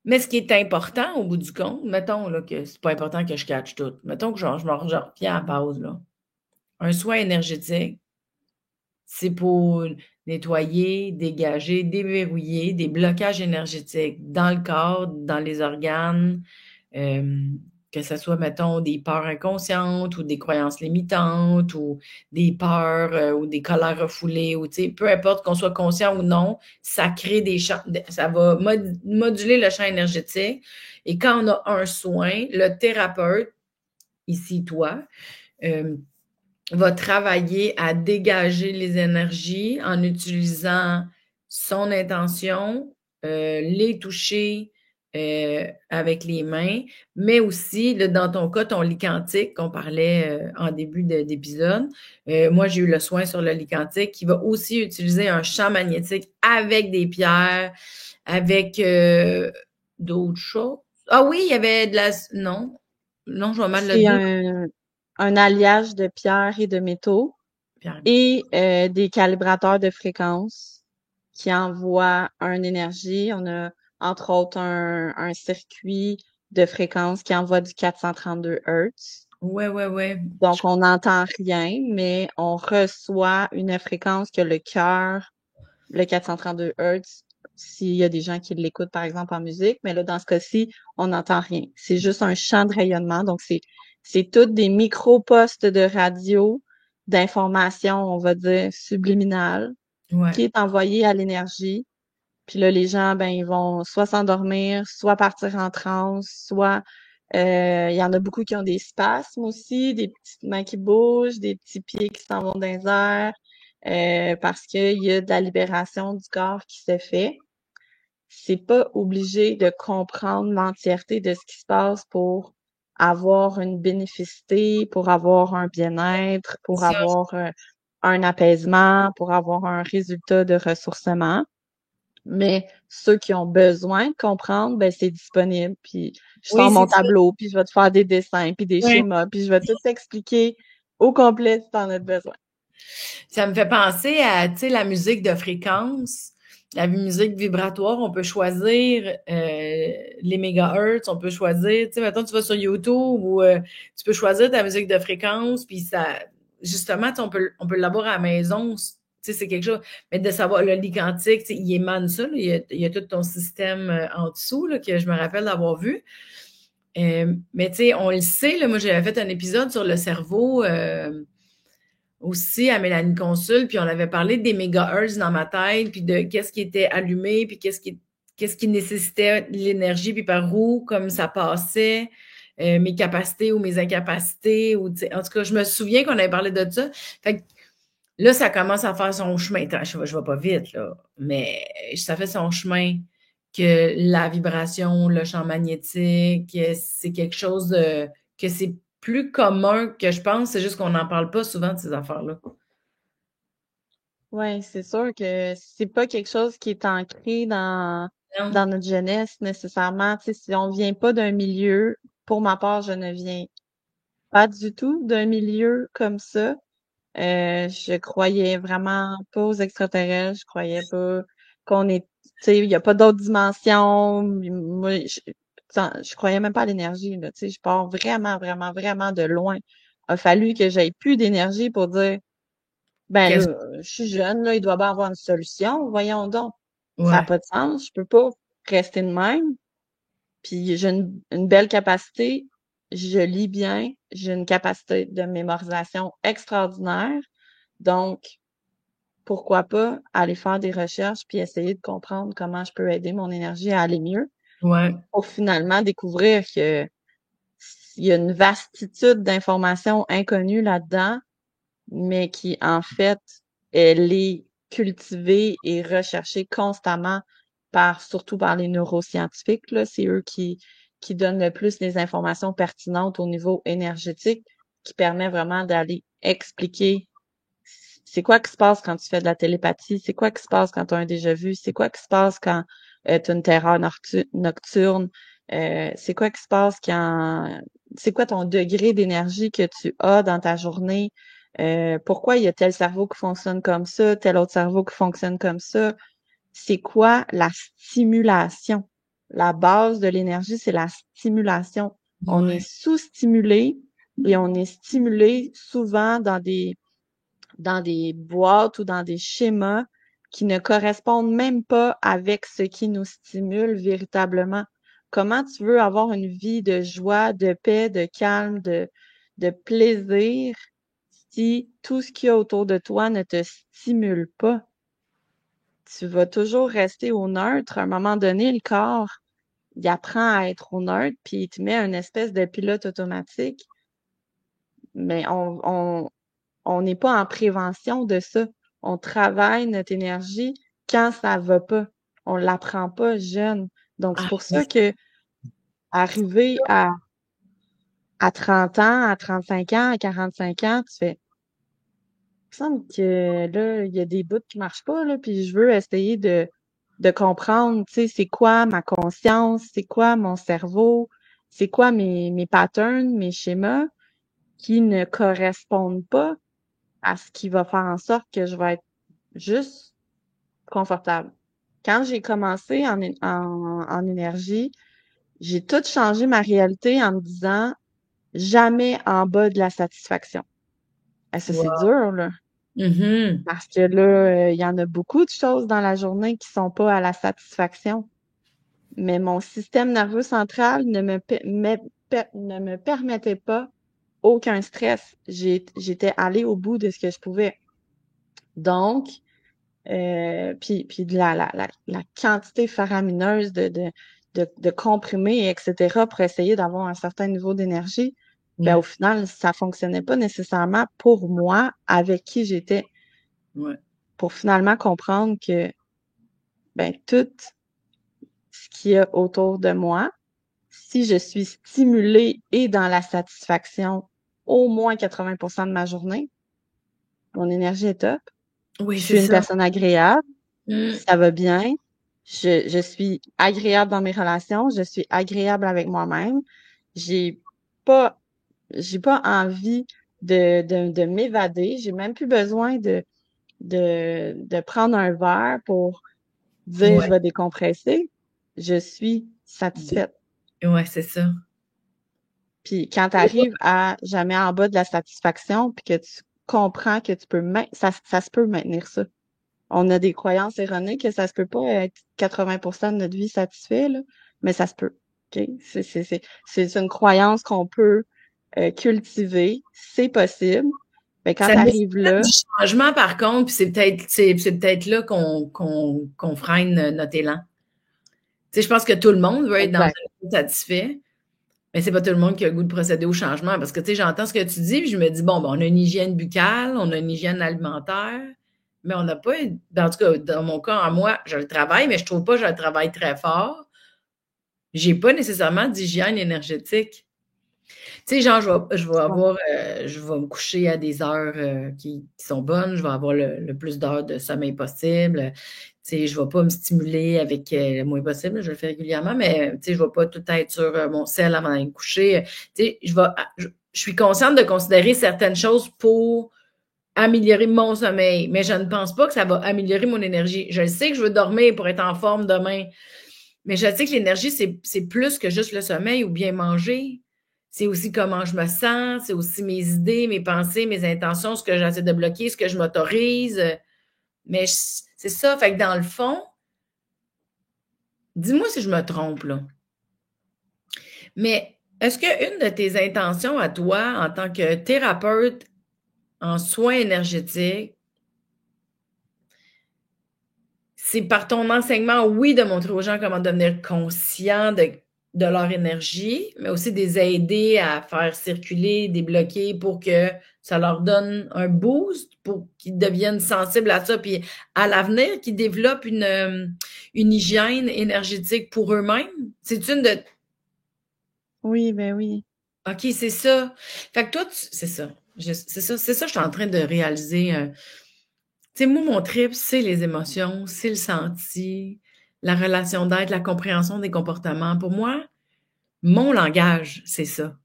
Mais ce qui est important au bout du compte, mettons là, que c'est pas important que je catch tout. Mettons que genre, je reviens à la base, là. Un soin énergétique, c'est pour nettoyer, dégager, déverrouiller des blocages énergétiques dans le corps, dans les organes, euh, que ce soit, mettons, des peurs inconscientes ou des croyances limitantes ou des peurs ou des colères refoulées ou, tu sais, peu importe qu'on soit conscient ou non, ça crée des champs, ça va moduler le champ énergétique. Et quand on a un soin, le thérapeute, ici toi, euh, va travailler à dégager les énergies en utilisant son intention, les toucher avec les mains, mais aussi, là, dans ton cas, ton lit quantique qu'on parlait en début d'épisode. Moi, j'ai eu le soin sur le lit quantique qui va aussi utiliser un champ magnétique avec des pierres, avec d'autres choses. Ah oui, il y avait de la... Non, non, je vais mal le C'est dire. un alliage de pierres et de métaux Pierre. et des calibrateurs de fréquences qui envoient une énergie. On a entre autres un circuit de fréquence qui envoie du 432 Hz. Ouais, ouais, ouais. Donc, on n'entend rien, mais on reçoit une fréquence que le cœur, le 432 Hz, s'il y a des gens qui l'écoutent, par exemple, en musique, mais là, dans ce cas-ci, on n'entend rien. C'est juste un champ de rayonnement. Donc, c'est toutes des micro-postes de radio d'information, on va dire, subliminales, Ouais. qui est envoyé à l'énergie. Puis là, les gens, ben, ils vont soit s'endormir, soit partir en transe, soit Il y en a beaucoup qui ont des spasmes aussi, des petites mains qui bougent, des petits pieds qui s'en vont dans les airs, parce qu'il y a de la libération du corps qui se fait. C'est pas obligé de comprendre l'entièreté de ce qui se passe pour avoir une bénéficité, pour avoir un bien-être, pour Ça, avoir un apaisement, pour avoir un résultat de ressourcement. Mais ceux qui ont besoin de comprendre, ben c'est disponible. Puis je oui, sors c'est mon ça. tableau, puis je vais te faire des dessins, puis des Ouais. schémas, puis je vais tout t'expliquer au complet si tu en as besoin. Ça me fait penser à, tu sais, la musique de fréquence, la musique vibratoire. On peut choisir les mégahertz, on peut choisir, tu sais, maintenant tu vas sur YouTube ou tu peux choisir ta musique de fréquence, puis ça, justement, tu sais, on peut l'avoir à la maison. Tu sais, c'est quelque chose. Mais de savoir, le lit quantique, tu sais, il émane ça, là, il y a tout ton système en dessous, là, que je me rappelle d'avoir vu. Mais tu sais, on le sait, là, moi j'avais fait un épisode sur le cerveau. Aussi à Mélanie Consul, puis on avait parlé des mégahertz dans ma tête, puis de qu'est-ce qui était allumé, puis qu'est-ce qui nécessitait de l'énergie, puis par où, comme ça passait, mes capacités ou mes incapacités, ou en tout cas, je me souviens qu'on avait parlé de ça. Fait que là, ça commence à faire son chemin. Attends, je vais pas vite, là, mais ça fait son chemin que la vibration, le champ magnétique, c'est quelque chose que c'est plus commun que je pense, c'est juste qu'on n'en parle pas souvent de ces affaires-là. Ouais, c'est sûr que c'est pas quelque chose qui est ancré dans Non. notre jeunesse nécessairement. Tu sais, si on vient pas d'un milieu, pour ma part, je ne viens pas du tout d'un milieu comme ça. Je croyais vraiment pas aux extraterrestres, je croyais pas qu'on est, tu sais, il y a pas d'autres dimensions. Moi, je croyais même pas à l'énergie, là, tu sais, je pars vraiment, vraiment, vraiment de loin. Il a fallu que j'aie plus d'énergie pour dire, ben Qu'est-ce là, je suis jeune, là, il doit bien avoir une solution, voyons donc. Ça n'a Ouais, pas de sens, je peux pas rester de même. Puis j'ai une belle capacité, je lis bien, j'ai une capacité de mémorisation extraordinaire. Donc, pourquoi pas aller faire des recherches puis essayer de comprendre comment je peux aider mon énergie à aller mieux ouais, pour finalement découvrir que il y a une vastitude d'informations inconnues là-dedans, mais qui, en fait, elle est cultivée et recherchée constamment surtout par les neuroscientifiques, là. C'est eux qui donnent le plus les informations pertinentes au niveau énergétique, qui permet vraiment d'aller expliquer c'est quoi qui se passe quand tu fais de la télépathie, c'est quoi qui se passe quand tu as un déjà-vu, c'est quoi qui se passe quand tu as une terreur nocturne, c'est quoi qui se passe quand c'est quoi ton degré d'énergie que tu as dans ta journée, pourquoi il y a tel cerveau qui fonctionne comme ça, tel autre cerveau qui fonctionne comme ça, c'est quoi la stimulation. La base de l'énergie, c'est la stimulation. On est ouais, sous-stimulé et on est stimulé souvent dans des boîtes ou dans des schémas qui ne correspondent même pas avec ce qui nous stimule véritablement. Comment tu veux avoir une vie de joie, de paix, de calme, de plaisir si tout ce qu'il y a autour de toi ne te stimule pas? Tu vas toujours rester au neutre. À un moment donné, le corps, il apprend à être au neutre, puis il te met une espèce de pilote automatique, mais on n'est pas en prévention de ça. On travaille notre énergie quand ça va pas. On l'apprend pas jeune. Donc, c'est ah, pour mais ça que arriver à 30 ans, à 35 ans, à 45 ans, tu fais, il me semble que là, il y a des bouts qui marchent pas, là, puis je veux essayer de comprendre, tu sais, c'est quoi ma conscience, c'est quoi mon cerveau, c'est quoi mes patterns, mes schémas qui ne correspondent pas à ce qui va faire en sorte que je vais être juste confortable. Quand j'ai commencé en énergie, j'ai tout changé ma réalité en me disant jamais en bas de la satisfaction. Et ça, c'est wow. dur, là. Mhm. Parce que là, il y en a beaucoup de choses dans la journée qui sont pas à la satisfaction. Mais mon système nerveux central ne me permettait pas aucun stress. J'étais allée au bout de ce que je pouvais. Donc, puis de la quantité faramineuse de comprimer, etc., pour essayer d'avoir un certain niveau d'énergie. Ben, au Ouais. final, ça fonctionnait pas nécessairement pour moi, avec qui j'étais, Ouais. pour finalement comprendre que ben, tout ce qu'il y a autour de moi, si je suis stimulée et dans la satisfaction au moins 80% de ma journée, mon énergie est top. Oui, Je c'est suis une ça. personne agréable, Mm. ça va bien. Je suis agréable dans mes relations, je suis agréable avec moi-même. J'ai pas, j'ai pas envie de m'évader. J'ai même plus besoin de prendre un verre pour dire je Ouais. vais décompresser. Je suis satisfaite. Ouais, c'est ça. Puis quand tu arrives à jamais en bas de la satisfaction, puis que tu comprends que tu peux ça se peut maintenir ça. On a des croyances erronées que ça se peut pas être 80% de notre vie satisfait, là, mais ça se peut. OK? C'est une croyance qu'on peut cultiver. C'est possible. Mais quand Ça tu arrives nécessite là, du changement, par contre, puis c'est peut-être là qu'on freine notre élan. Tu sais, je pense que tout le monde veut être dans exact. un état satisfait, mais c'est pas tout le monde qui a le goût de procéder au changement. Parce que, tu sais, j'entends ce que tu dis, puis je me dis, bon, ben, on a une hygiène buccale, on a une hygiène alimentaire, mais on n'a pas, en tout cas, dans mon cas, en moi, je le travaille, mais je trouve pas que je le travaille très fort. J'ai pas nécessairement d'hygiène énergétique. Tu sais, genre, Ouais. je vais me coucher à des heures qui sont bonnes, je vais avoir le plus d'heures de sommeil possible. Tu sais, je vais pas me stimuler avec le moins possible, je le fais régulièrement, mais tu sais, je vais pas tout être sur mon sel avant d'aller me coucher. Tu sais, je suis consciente de considérer certaines choses pour améliorer mon sommeil, mais je ne pense pas que ça va améliorer mon énergie. Je sais que je veux dormir pour être en forme demain, mais je sais que l'énergie, c'est plus que juste le sommeil ou bien manger. C'est aussi comment je me sens, c'est aussi mes idées, mes pensées, mes intentions, ce que j'essaie de bloquer, ce que je m'autorise. Mais c'est ça. Fait que dans le fond, dis-moi si je me trompe, là. Mais est-ce qu'une de tes intentions à toi, en tant que thérapeute en soins énergétiques, c'est par ton enseignement, oui, de montrer aux gens comment devenir conscients de leur énergie, mais aussi de les aider à faire circuler, débloquer pour que ça leur donne un boost, pour qu'ils deviennent sensibles à ça, puis à l'avenir, qu'ils développent une hygiène énergétique pour eux-mêmes. C'est une de... Oui, ben oui. OK, c'est ça. Fait que toi, c'est ça. C'est ça que je suis en train de réaliser. Tu sais, moi, mon trip, c'est les émotions, c'est le senti, la relation d'aide, la compréhension des comportements. Pour moi, mon langage, c'est ça.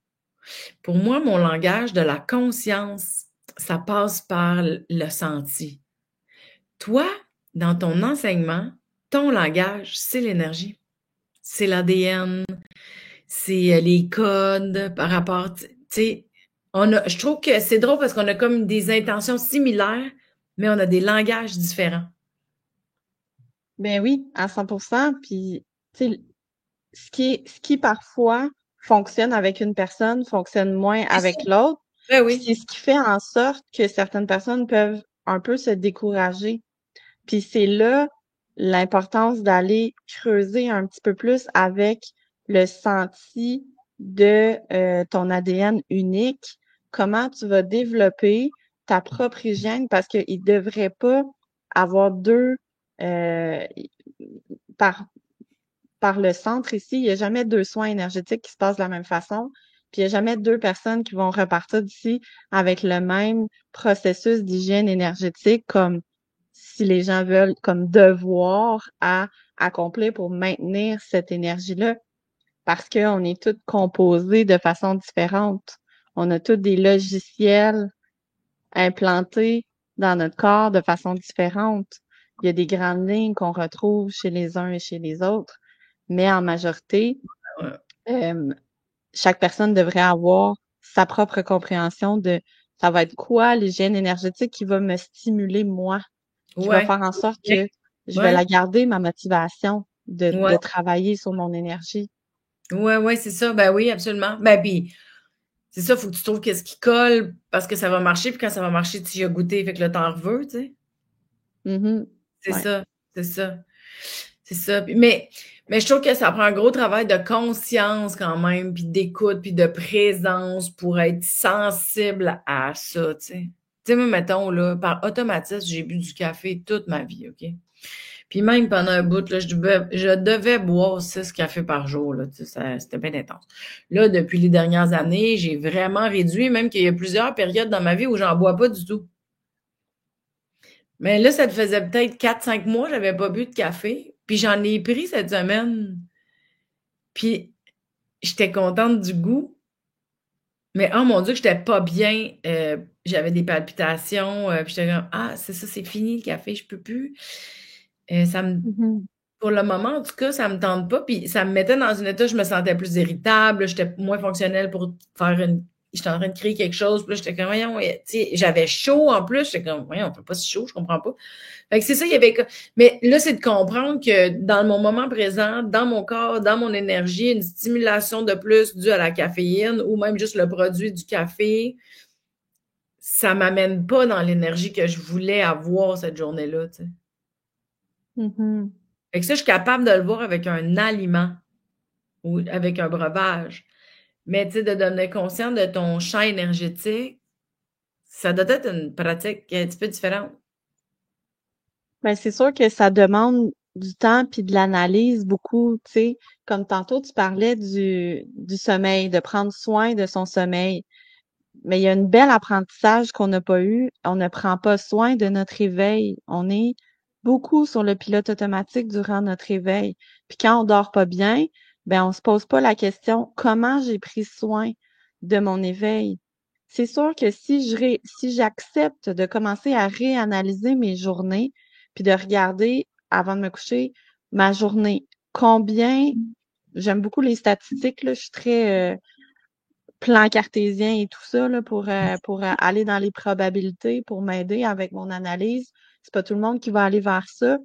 Pour moi, mon langage de la conscience, ça passe par le senti. Toi, dans ton enseignement, ton langage, c'est l'énergie. C'est l'ADN, c'est les codes par rapport, tu sais, je trouve que c'est drôle parce qu'on a comme des intentions similaires, mais on a des langages différents. Ben oui, à 100%. Puis, tu sais, ce qui parfois fonctionne avec une personne fonctionne moins C'est ça. avec l'autre. Ben Puis oui. c'est ce qui fait en sorte que certaines personnes peuvent un peu se décourager. Puis c'est là l'importance d'aller creuser un petit peu plus avec le senti de ton ADN unique, comment tu vas développer ta propre hygiène parce qu'il ne devrait pas avoir deux euh, par par le centre ici, il n'y a jamais deux soins énergétiques qui se passent de la même façon. Puis il n'y a jamais deux personnes qui vont repartir d'ici avec le même processus d'hygiène énergétique comme si les gens veulent comme devoir à accomplir pour maintenir cette énergie-là. Parce qu'on est tous composés de façon différente. On a tous des logiciels implantés dans notre corps de façon différente. Il y a des grandes lignes qu'on retrouve chez les uns et chez les autres, mais en majorité, Ouais. euh, chaque personne devrait avoir sa propre compréhension de ça va être quoi l'hygiène énergétique qui va me stimuler moi, qui va Ouais. faire en sorte que je vais Ouais. la garder, ma motivation Ouais. de travailler sur mon énergie. Ouais, ouais, c'est ça. Ben oui, absolument. Ben puis, c'est ça, faut que tu trouves qu'est-ce qui colle parce que ça va marcher, puis quand ça va marcher, tu y as goûté, fait que là, t'en veux, tu sais. Mhm. C'est Ouais. ça, c'est ça, c'est ça. Mais Mais je trouve que ça prend un gros travail de conscience quand même, puis d'écoute, puis de présence pour être sensible à ça, tu sais. Tu sais, moi, mettons, là, par automatisme, j'ai bu du café toute ma vie, OK? Puis même pendant un bout, là, je devais boire 6 cafés par jour, là, tu sais, c'était bien intense. Là, depuis les dernières années, j'ai vraiment réduit, même qu'il y a plusieurs périodes dans ma vie où j'en bois pas du tout. Mais là, ça te faisait peut-être 4, 5 mois, j'avais pas bu de café. Puis j'en ai pris cette semaine. Puis j'étais contente du goût. Mais oh mon Dieu, que j'étais pas bien. J'avais des palpitations. Puis j'étais comme, ah, c'est ça, c'est fini le café, je peux plus. Ça me, Mhm. pour le moment, en tout cas, ça me tente pas. Puis ça me mettait dans un état, je me sentais plus irritable. J'étais moins fonctionnelle pour faire une. J'étais en train de créer quelque chose. Puis là, j'étais comme, voyons, tu sais, j'avais chaud en plus. J'étais comme, voyons, on fait pas si chaud, je comprends pas. Fait que c'est ça, il y avait. Mais là, c'est de comprendre que dans mon moment présent, dans mon corps, dans mon énergie, une stimulation de plus due à la caféine ou même juste le produit du café, ça m'amène pas dans l'énergie que je voulais avoir cette journée-là, tu sais. Mhm. Fait que ça, je suis capable de le voir avec un aliment ou avec un breuvage. Mais tu sais, de devenir conscient de ton champ énergétique, ça doit être une pratique un petit peu différente. Ben, c'est sûr que ça demande du temps puis de l'analyse beaucoup, tu sais. Comme tantôt, tu parlais du sommeil, de prendre soin de son sommeil. Mais il y a un bel apprentissage qu'on n'a pas eu. On ne prend pas soin de notre réveil. On est beaucoup sur le pilote automatique durant notre réveil. Puis quand on dort pas bien, ben on se pose pas la question comment j'ai pris soin de mon éveil. C'est sûr que si j'accepte de commencer à réanalyser mes journées, puis de regarder avant de me coucher ma journée, combien j'aime beaucoup les statistiques, là, je suis très plan cartésien et tout ça là, pour aller dans les probabilités, pour m'aider avec mon analyse. C'est pas tout le monde qui va aller vers ça,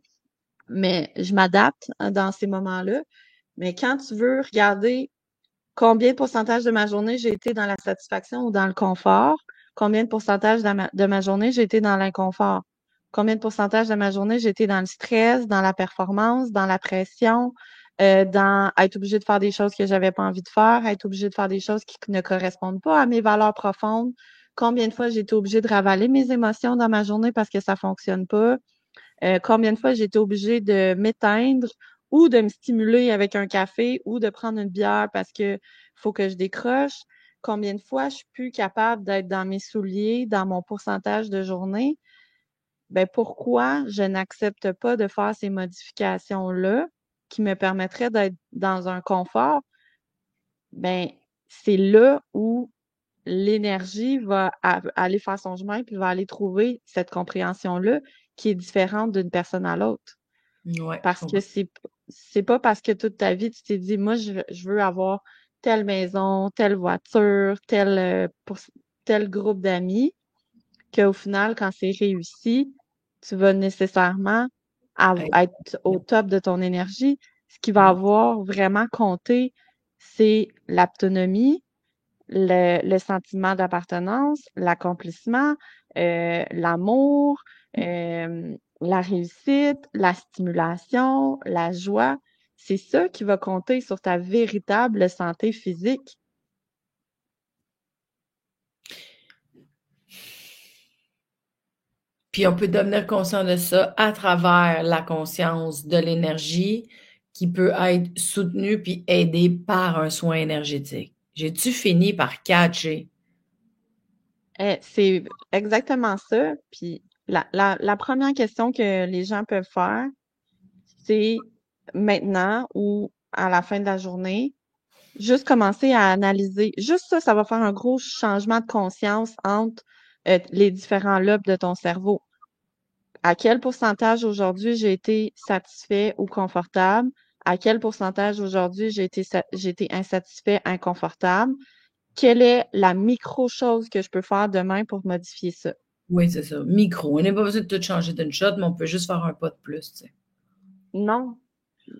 mais je m'adapte dans ces moments-là. Mais quand tu veux regarder combien de pourcentage de ma journée j'ai été dans la satisfaction ou dans le confort, combien de pourcentage de ma journée j'ai été dans l'inconfort, combien de pourcentage de ma journée j'ai été dans le stress, dans la performance, dans la pression, dans être obligé de faire des choses que j'avais pas envie de faire, être obligé de faire des choses qui ne correspondent pas à mes valeurs profondes, combien de fois j'ai été obligée de ravaler mes émotions dans ma journée parce que ça fonctionne pas, combien de fois j'ai été obligée de m'éteindre ou de me stimuler avec un café ou de prendre une bière parce que faut que je décroche. Combien de fois je suis plus capable d'être dans mes souliers, dans mon pourcentage de journée. Ben pourquoi je n'accepte pas de faire ces modifications-là qui me permettraient d'être dans un confort? Ben c'est là où l'énergie va aller faire son chemin puis va aller trouver cette compréhension-là qui est différente d'une personne à l'autre. Ouais, je Parce que comprends. c'est pas parce que toute ta vie, tu t'es dit, moi, je veux avoir telle maison, telle voiture, tel groupe d'amis, qu'au final, quand c'est réussi, tu vas nécessairement Hey, être au top de ton énergie. Ce qui va ouais. avoir vraiment compté, c'est l'autonomie, le sentiment d'appartenance, l'accomplissement, l'amour, la réussite, la stimulation, la joie. C'est ça qui va compter sur ta véritable santé physique. Puis on peut devenir conscient de ça à travers la conscience de l'énergie qui peut être soutenue puis aidée par un soin énergétique. J'ai-tu fini par catcher? C'est exactement ça. Puis la première question que les gens peuvent faire, c'est maintenant ou à la fin de la journée, juste commencer à analyser. Juste ça, ça va faire un gros changement de conscience entre les différents lobes de ton cerveau. À quel pourcentage aujourd'hui j'ai été satisfait ou confortable? À quel pourcentage aujourd'hui j'ai été insatisfait, inconfortable? Quelle est la micro-chose que je peux faire demain pour modifier ça? Oui, c'est ça. Micro. On n'a pas besoin de tout changer d'une shot, mais on peut juste faire un pas de plus, tu sais. Non,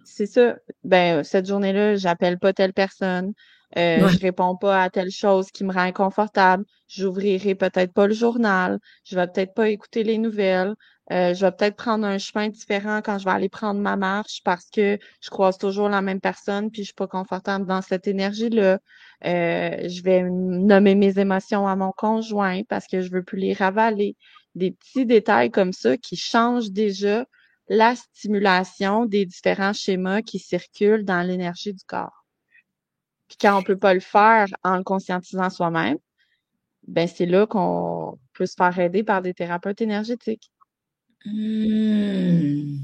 c'est ça. Ben, cette journée-là, j'appelle pas telle personne. Ouais. Je réponds pas à telle chose qui me rend inconfortable. J'ouvrirai peut-être pas le journal. Je vais peut-être pas écouter les nouvelles. Je vais peut-être prendre un chemin différent quand je vais aller prendre ma marche parce que je croise toujours la même personne puis je suis pas confortable dans cette énergie-là. Je vais nommer mes émotions à mon conjoint parce que je veux plus les ravaler. Des petits détails comme ça qui changent déjà la stimulation des différents schémas qui circulent dans l'énergie du corps. Puis quand on peut pas le faire en le conscientisant soi-même, ben c'est là qu'on peut se faire aider par des thérapeutes énergétiques. Hmm.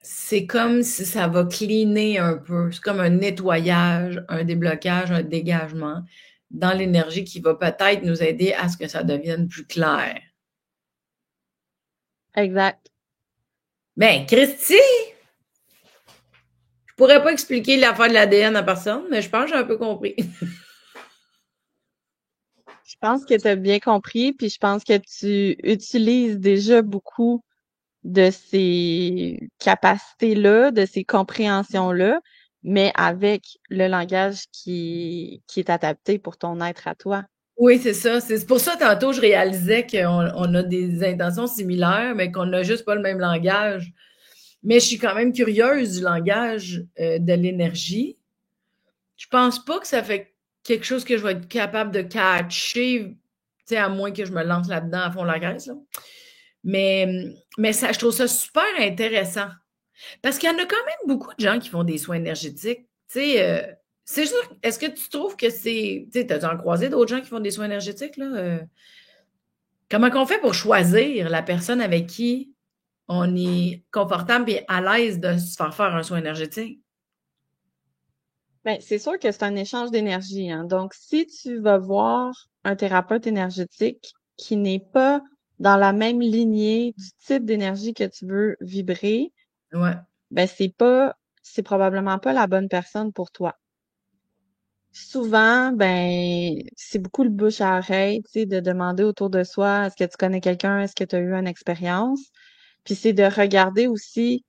C'est comme si ça va cleaner un peu. C'est comme un nettoyage, un déblocage, un dégagement dans l'énergie qui va peut-être nous aider à ce que ça devienne plus clair. Exact. Ben, Christy, je pourrais pas expliquer l'affaire de l'ADN à personne, mais je pense que j'ai un peu compris. Je pense que tu as bien compris, puis je pense que tu utilises déjà beaucoup de ces capacités-là, de ces compréhensions-là, mais avec le langage qui est adapté pour ton être à toi. Oui, c'est ça. C'est pour ça, tantôt, je réalisais qu'on a des intentions similaires, mais qu'on n'a juste pas le même langage. Mais je suis quand même curieuse du langage de l'énergie. Je pense pas que ça fait quelque chose que je vais être capable de catcher, tu sais, à moins que je me lance là-dedans à fond la caisse, là. Mais ça, je trouve ça super intéressant. Parce qu'il y en a quand même beaucoup de gens qui font des soins énergétiques. Tu sais, c'est sûr, est-ce que tu trouves que c'est. Tu sais, t'as-tu en croisé d'autres gens qui font des soins énergétiques, là? Comment qu'on fait pour choisir la personne avec qui on est confortable et à l'aise de se faire un soin énergétique? Ben, c'est sûr que c'est un échange d'énergie, hein. Donc, si tu vas voir un thérapeute énergétique qui n'est pas dans la même lignée du type d'énergie que tu veux vibrer, Ouais. ben, c'est probablement pas la bonne personne pour toi. Souvent, ben, c'est beaucoup le bouche à oreille, tu sais, de demander autour de soi, est-ce que tu connais quelqu'un? Est-ce que tu as eu une expérience? Puis c'est de regarder aussi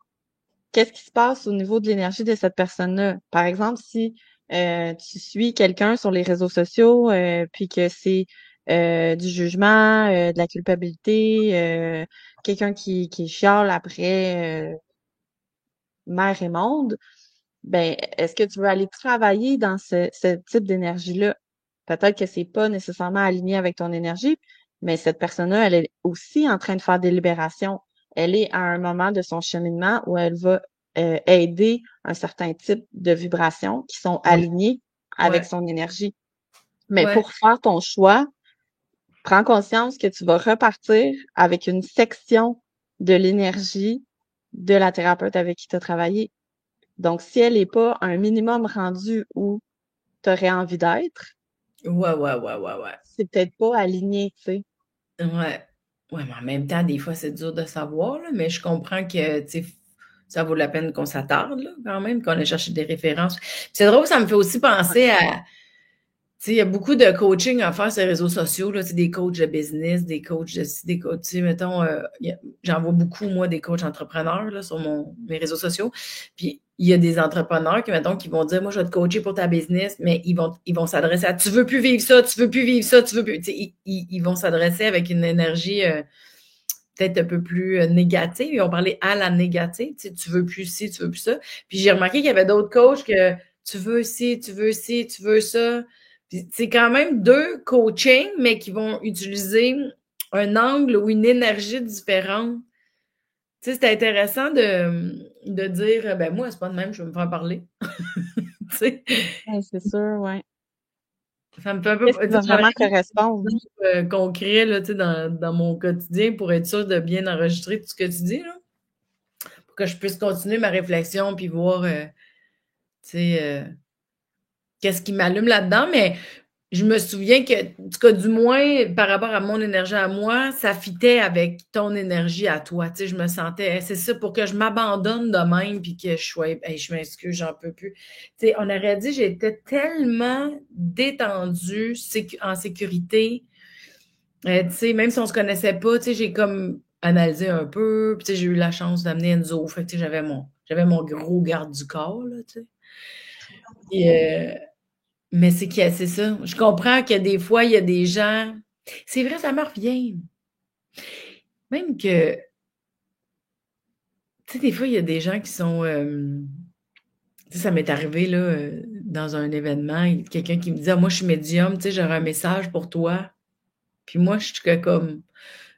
qu'est-ce qui se passe au niveau de l'énergie de cette personne-là. Par exemple, si tu suis quelqu'un sur les réseaux sociaux, puis que c'est du jugement, de la culpabilité, quelqu'un qui chiale après mère et monde, ben, est-ce que tu veux aller travailler dans ce type d'énergie-là? Peut-être que c'est pas nécessairement aligné avec ton énergie, mais cette personne-là, elle est aussi en train de faire des libérations. Elle est à un moment de son cheminement où elle va aider un certain type de vibrations qui sont Ouais. alignées avec Ouais. son énergie. Mais Ouais. pour faire ton choix, prends conscience que tu vas repartir avec une section de l'énergie de la thérapeute avec qui tu as travaillé. Donc, si elle n'est pas un minimum rendu où tu aurais envie d'être, Ouais, ouais, ouais, ouais, ouais. c'est peut-être pas aligné, tu sais. Ouais. Ouais, mais en même temps, des fois, c'est dur de savoir, là, mais je comprends que, tu sais, ça vaut la peine qu'on s'attarde, là, quand même, qu'on ait cherché des références. Puis c'est drôle, ça me fait aussi Ouais. penser à, tu sais, il y a beaucoup de coaching à faire sur les réseaux sociaux, là, tu sais, des coachs de business, des coachs de ci, des coachs, tu sais, mettons, j'en vois beaucoup, moi, des coachs entrepreneurs, là, sur mes réseaux sociaux. Puis il y a des entrepreneurs qui, mettons, qui vont dire, moi, je vais te coacher pour ta business, mais ils vont s'adresser à, tu veux plus vivre ça, tu veux plus vivre ça, tu veux plus, tu sais, ils vont s'adresser avec une énergie, peut-être un peu plus négative. Ils ont parlé à la négative, tu sais, tu veux plus ci, tu veux plus ça. Puis j'ai remarqué qu'il y avait d'autres coachs que tu veux ci, tu veux ci, tu veux ça. Puis c'est quand même deux coachings, mais qui vont utiliser un angle ou une énergie différente. Tu sais, c'est intéressant de dire, ben moi, c'est pas de même, je vais me faire parler. Tu sais, Ouais, c'est sûr, ouais. ça me fait un peu, Qu'est-ce tu qui sais, va j'aurais vraiment correspondre? concret, là, tu sais, dans mon quotidien pour être sûr de bien enregistrer tout ce que tu dis, là, pour que je puisse continuer ma réflexion puis voir, tu sais, qu'est-ce qui m'allume là-dedans. Mais je me souviens que, en tout cas, du moins, par rapport à mon énergie à moi, ça fitait avec ton énergie à toi. Tu sais, je me sentais, c'est ça, pour que je m'abandonne de même puis que je sois, hey, je m'excuse, j'en peux plus. Tu sais, on aurait dit, j'étais tellement détendue, en sécurité. Tu sais, même si on se connaissait pas, tu sais, j'ai comme analysé un peu, puis tu sais, j'ai eu la chance d'amener Enzo, fait que tu sais, j'avais mon gros garde du corps, là, tu sais. Et, mais c'est ça. Je comprends que des fois, il y a des gens. C'est vrai, ça me revient. Même que Tu sais, des fois, il y a des gens qui sont, tu sais, ça m'est arrivé, là, dans un événement, il y a quelqu'un qui me dit: «Ah, moi, je suis médium, tu sais, j'aurais un message pour toi». Puis moi, je suis que comme: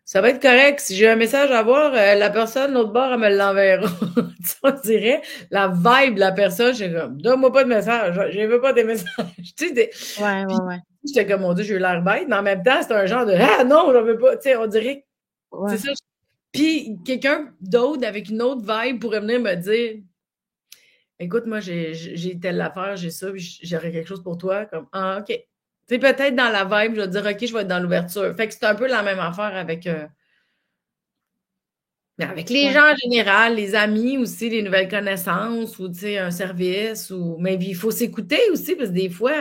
«Ça va être correct, si j'ai un message à avoir, la personne l'autre bord, elle me l'enverra». Tu sais, on dirait la vibe de la personne, j'étais comme: «Donne-moi pas de message, je veux pas des messages». Tu sais, Ouais, ouais, puis ouais. j'étais comme: «Mon Dieu, j'ai eu l'air bête», mais en même temps, c'est un genre de: «Ah non, j'en veux pas». Tu sais, on dirait c'est Ouais. ça. Puis quelqu'un d'autre avec une autre vibe pourrait venir me dire: «Écoute, moi, j'ai telle affaire, j'ai ça, puis j'aurais quelque chose pour toi». Comme: «Ah, OK». Tu sais, peut-être dans la vibe, je vais dire: «OK, je vais être dans l'ouverture». Fait que c'est un peu la même affaire avec les Ouais. gens en général, les amis aussi, les nouvelles connaissances ou, tu sais, un service ou mais il faut s'écouter aussi parce que des fois,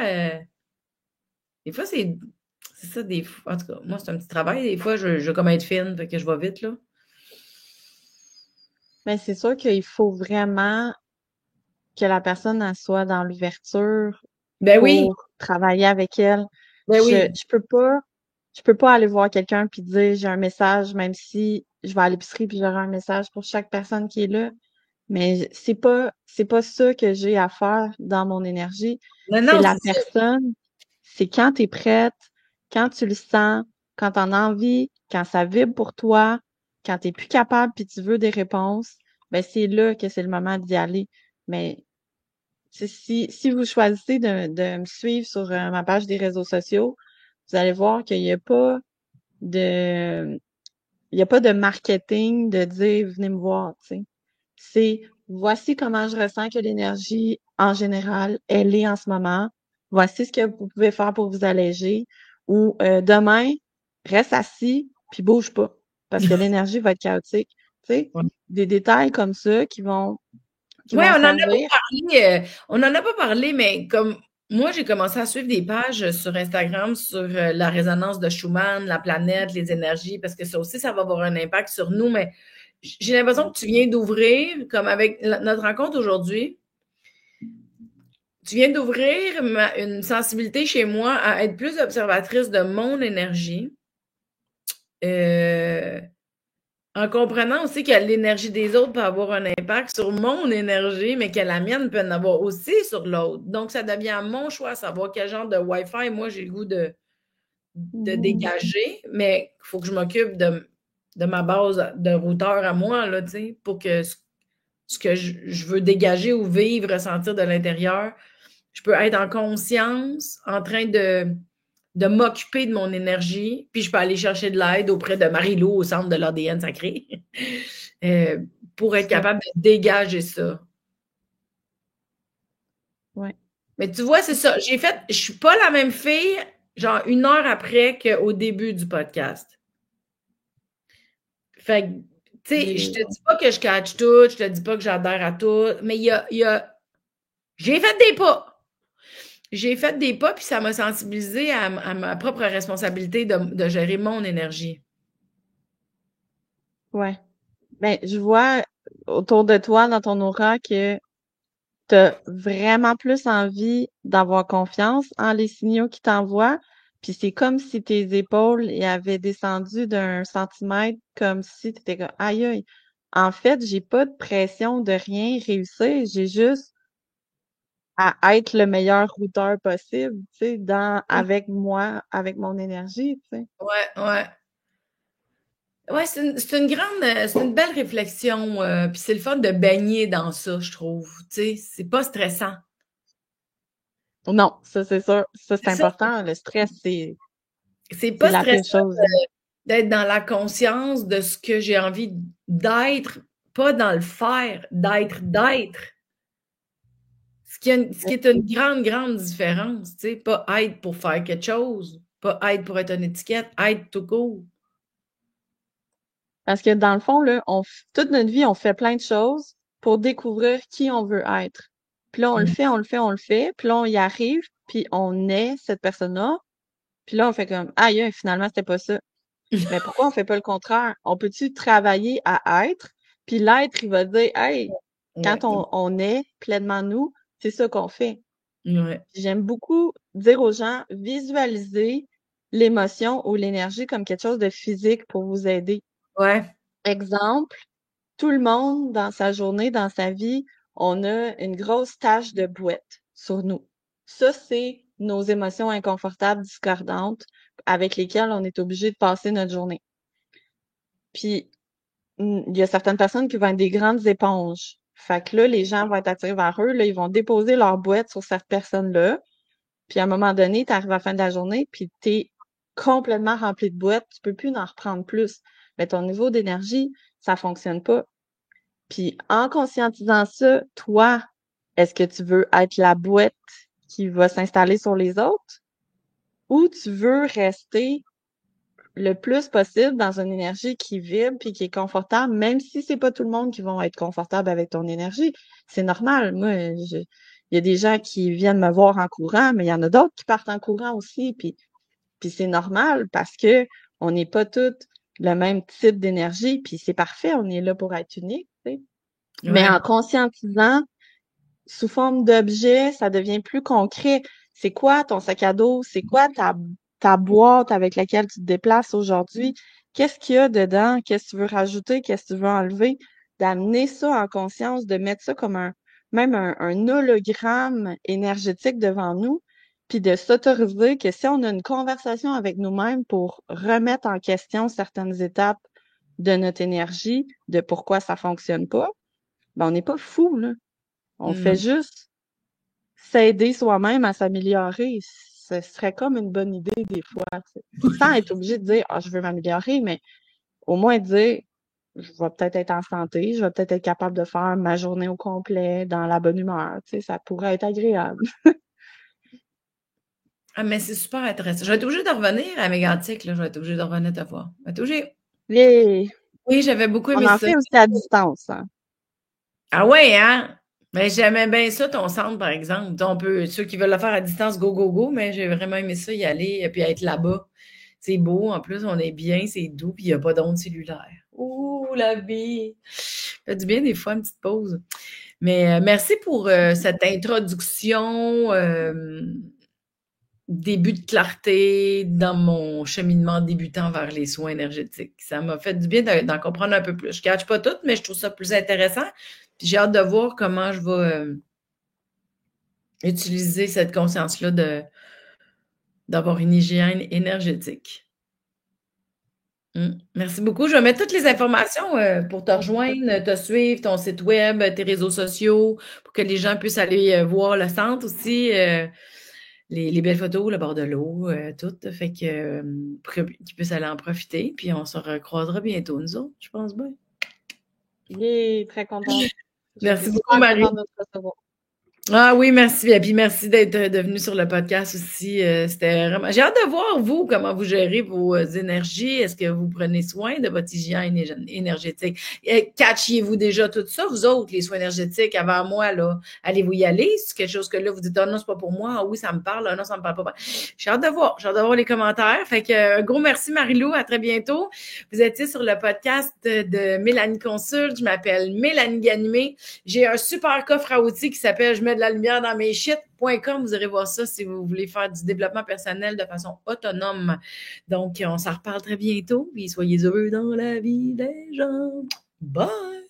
c'est ça, des fois en tout cas, moi, c'est un petit travail. Des fois, je veux comme être fine, fait que je vais vite, là. Mais c'est sûr qu'il faut vraiment que la personne elle soit dans l'ouverture Ben oui, pour travailler avec elle. ben Je oui. je peux pas je peux pas aller voir quelqu'un puis dire j'ai un message, même si je vais à l'épicerie puis j'aurai un message pour chaque personne qui est là. Mais c'est pas ça que j'ai à faire dans mon énergie. Non, C'est non, la c'est ça. personne, c'est quand tu es prête, quand tu le sens, quand tu en as envie, quand ça vibre pour toi, quand tu plus capable puis tu veux des réponses, ben c'est là que c'est le moment d'y aller. Mais si vous choisissez de me suivre sur ma page des réseaux sociaux, vous allez voir qu'il n'y a pas de il y a pas de marketing de dire venez me voir, tu sais. C'est voici comment je ressens que l'énergie en général, elle est en ce moment. Voici ce que vous pouvez faire pour vous alléger. Ou demain, reste assis puis bouge pas. Parce que l'énergie va être chaotique. Tu sais, Ouais. des détails comme ça qui Ouais, vont on n'en a servir. pas parlé, on n'en a pas parlé, mais comme moi, j'ai commencé à suivre des pages sur Instagram sur la résonance de Schumann, la planète, les énergies, parce que ça aussi, ça va avoir un impact sur nous. Mais j'ai l'impression que tu viens d'ouvrir, comme avec notre rencontre aujourd'hui, tu viens d'ouvrir une sensibilité chez moi à être plus observatrice de mon énergie. Euh, En comprenant aussi que l'énergie des autres peut avoir un impact sur mon énergie, mais que la mienne peut en avoir aussi sur l'autre. Donc, ça devient mon choix à savoir quel genre de Wi-Fi moi j'ai le goût de Mhm. dégager, mais il faut que je m'occupe de ma base de routeur à moi, là, tu sais, pour que ce que je veux dégager ou vivre, ressentir de l'intérieur, je peux être en conscience, en train de m'occuper de mon énergie, puis je peux aller chercher de l'aide auprès de Marie-Lou au centre de l'ADN sacré euh, pour être Ça, capable de dégager ça. ouais. Mais tu vois, c'est ça. Je suis pas la même fille, genre 1 heure après qu'au début du podcast. Fait que, tu sais, je J'ai- te dis pas que je catch tout, je te dis pas que j'adhère à tout, mais j'ai fait des pas. J'ai fait des pas, puis ça m'a sensibilisée à ma propre responsabilité de gérer mon énergie. Ouais. Ben, je vois autour de toi, dans ton aura, que t'as vraiment plus envie d'avoir confiance en les signaux qui t'envoient. Puis c'est comme si tes épaules y avaient descendu d'1 centimètre, comme si t'étais comme aïe aïe. En fait, j'ai pas de pression de rien réussir. J'ai juste à être le meilleur routeur possible, tu sais, avec moi, avec mon énergie, tu sais. Ouais, ouais. Ouais, c'est une belle réflexion, puis c'est le fun de baigner dans ça, je trouve, tu sais? C'est pas stressant. Non, ça c'est sûr. Ça, c'est C'est ça, important. Le stress, c'est c'est pas la pire stressant chose, là. d'être dans la conscience de ce que j'ai envie d'être, pas dans le faire, d'être. Ce qui est une grande, grande différence, tu sais? Pas être pour faire quelque chose, pas être pour être une étiquette, être tout court. Parce que dans le fond, là, toute notre vie, on fait plein de choses pour découvrir qui on veut être. Puis là, on le Mmh. fait, on le fait, on le fait. Puis là, on y arrive, puis on est cette personne-là. Puis là, on fait comme, aïe, aïe, finalement, c'était pas ça. Mais pourquoi on fait pas le contraire? On peut-tu travailler à être? Puis l'être, il va dire, hey, quand Ouais, on est pleinement nous, c'est ça qu'on fait. ouais, J'aime beaucoup dire aux gens, visualisez l'émotion ou l'énergie comme quelque chose de physique pour vous aider. ouais. Exemple, tout le monde, dans sa journée, dans sa vie, on a une grosse tache de bouette sur nous. Ça, c'est nos émotions inconfortables, discordantes, avec lesquelles on est obligé de passer notre journée. Puis, il y a certaines personnes qui vont être des grandes éponges. Fait que là, les gens vont être attirés vers eux, là, ils vont déposer leur boîte sur cette personne-là. Puis à un moment donné, tu arrives à la fin de la journée, puis tu es complètement rempli de boîtes, tu peux plus en reprendre plus. Mais ton niveau d'énergie, ça fonctionne pas. Puis en conscientisant ça, toi, est-ce que tu veux être la boîte qui va s'installer sur les autres ou tu veux rester le plus possible dans une énergie qui vibre puis qui est confortable, même si c'est pas tout le monde qui vont être confortable avec ton énergie. C'est normal. Moi, il y a des gens qui viennent me voir en courant, mais il y en a d'autres qui partent en courant aussi. Puis c'est normal parce que on n'est pas toutes le même type d'énergie. Puis c'est parfait. On est là pour être unique, tu sais. Mais Ouais. en conscientisant sous forme d'objet, ça devient plus concret. C'est quoi ton sac à dos? C'est quoi ta boîte avec laquelle tu te déplaces aujourd'hui? Qu'est-ce qu'il y a dedans? Qu'est-ce que tu veux rajouter? Qu'est-ce que tu veux enlever? D'amener ça en conscience, de mettre ça comme même un hologramme énergétique devant nous, puis de s'autoriser que si on a une conversation avec nous-mêmes pour remettre en question certaines étapes de notre énergie, de pourquoi ça fonctionne pas, ben on n'est pas fou, là. On fait Non. juste s'aider soi-même à s'améliorer. Ce serait comme une bonne idée des fois, tu sais. Sans être obligé de dire, ah, je veux m'améliorer, mais au moins dire, je vais peut-être être en santé, je vais peut-être être capable de faire ma journée au complet dans la bonne humeur, tu sais, ça pourrait être agréable. Ah, mais c'est super intéressant. Je vais être obligée de revenir à Mégantic, là. Je vais être obligée de revenir te voir. Je vais être obligée. Et Oui, j'avais beaucoup on aimé en ça. fait aussi à distance, hein. Ah ouais, hein? Mais j'aimais bien ça, ton centre, par exemple. On peut, ceux qui veulent le faire à distance, go, go, go, mais j'ai vraiment aimé ça, y aller, et puis être là-bas. C'est beau, en plus, on est bien, c'est doux, puis il n'y a pas d'onde cellulaire. Ouh, la vie! Ça fait du bien des fois, une petite pause. Mais merci pour cette introduction, début de clarté dans mon cheminement débutant vers les soins énergétiques. Ça m'a fait du bien d'en comprendre un peu plus. Je ne catch pas tout, mais je trouve ça plus intéressant. Puis j'ai hâte de voir comment je vais utiliser cette conscience-là d'avoir une hygiène énergétique. Merci beaucoup. Je vais mettre toutes les informations pour te rejoindre, te suivre, ton site web, tes réseaux sociaux, pour que les gens puissent aller voir le centre aussi, les belles photos, le bord de l'eau, tout. Fait que pour qu'ils puissent aller en profiter. Puis on se recroisera bientôt, nous autres, je pense bien. Très contente. J'étais Merci beaucoup, super Marie. contente de te recevoir. Ah oui, merci. Et puis merci d'être devenu sur le podcast aussi. C'était vraiment. J'ai hâte de voir, vous, comment vous gérez vos énergies. Est-ce que vous prenez soin de votre hygiène énergétique? Catchiez-vous déjà tout ça, vous autres, les soins énergétiques, avant moi, là? Allez-vous y aller? C'est quelque chose que là, vous dites, ah non, c'est pas pour moi. Ah oui, ça me parle. Ah non, ça me parle pas. J'ai hâte de voir. J'ai hâte de voir les commentaires. Fait que, un gros merci, Marie-Lou. À très bientôt. Vous étiez sur le podcast de Mélanie Consulte. Je m'appelle Mélanie Ganimé. J'ai un super coffre à outils qui s'appelle Je mets de la lumière dans mes shit.com. Vous irez voir ça si vous voulez faire du développement personnel de façon autonome. Donc, on s'en reparle très bientôt. Puis soyez heureux dans la vie des gens. Bye!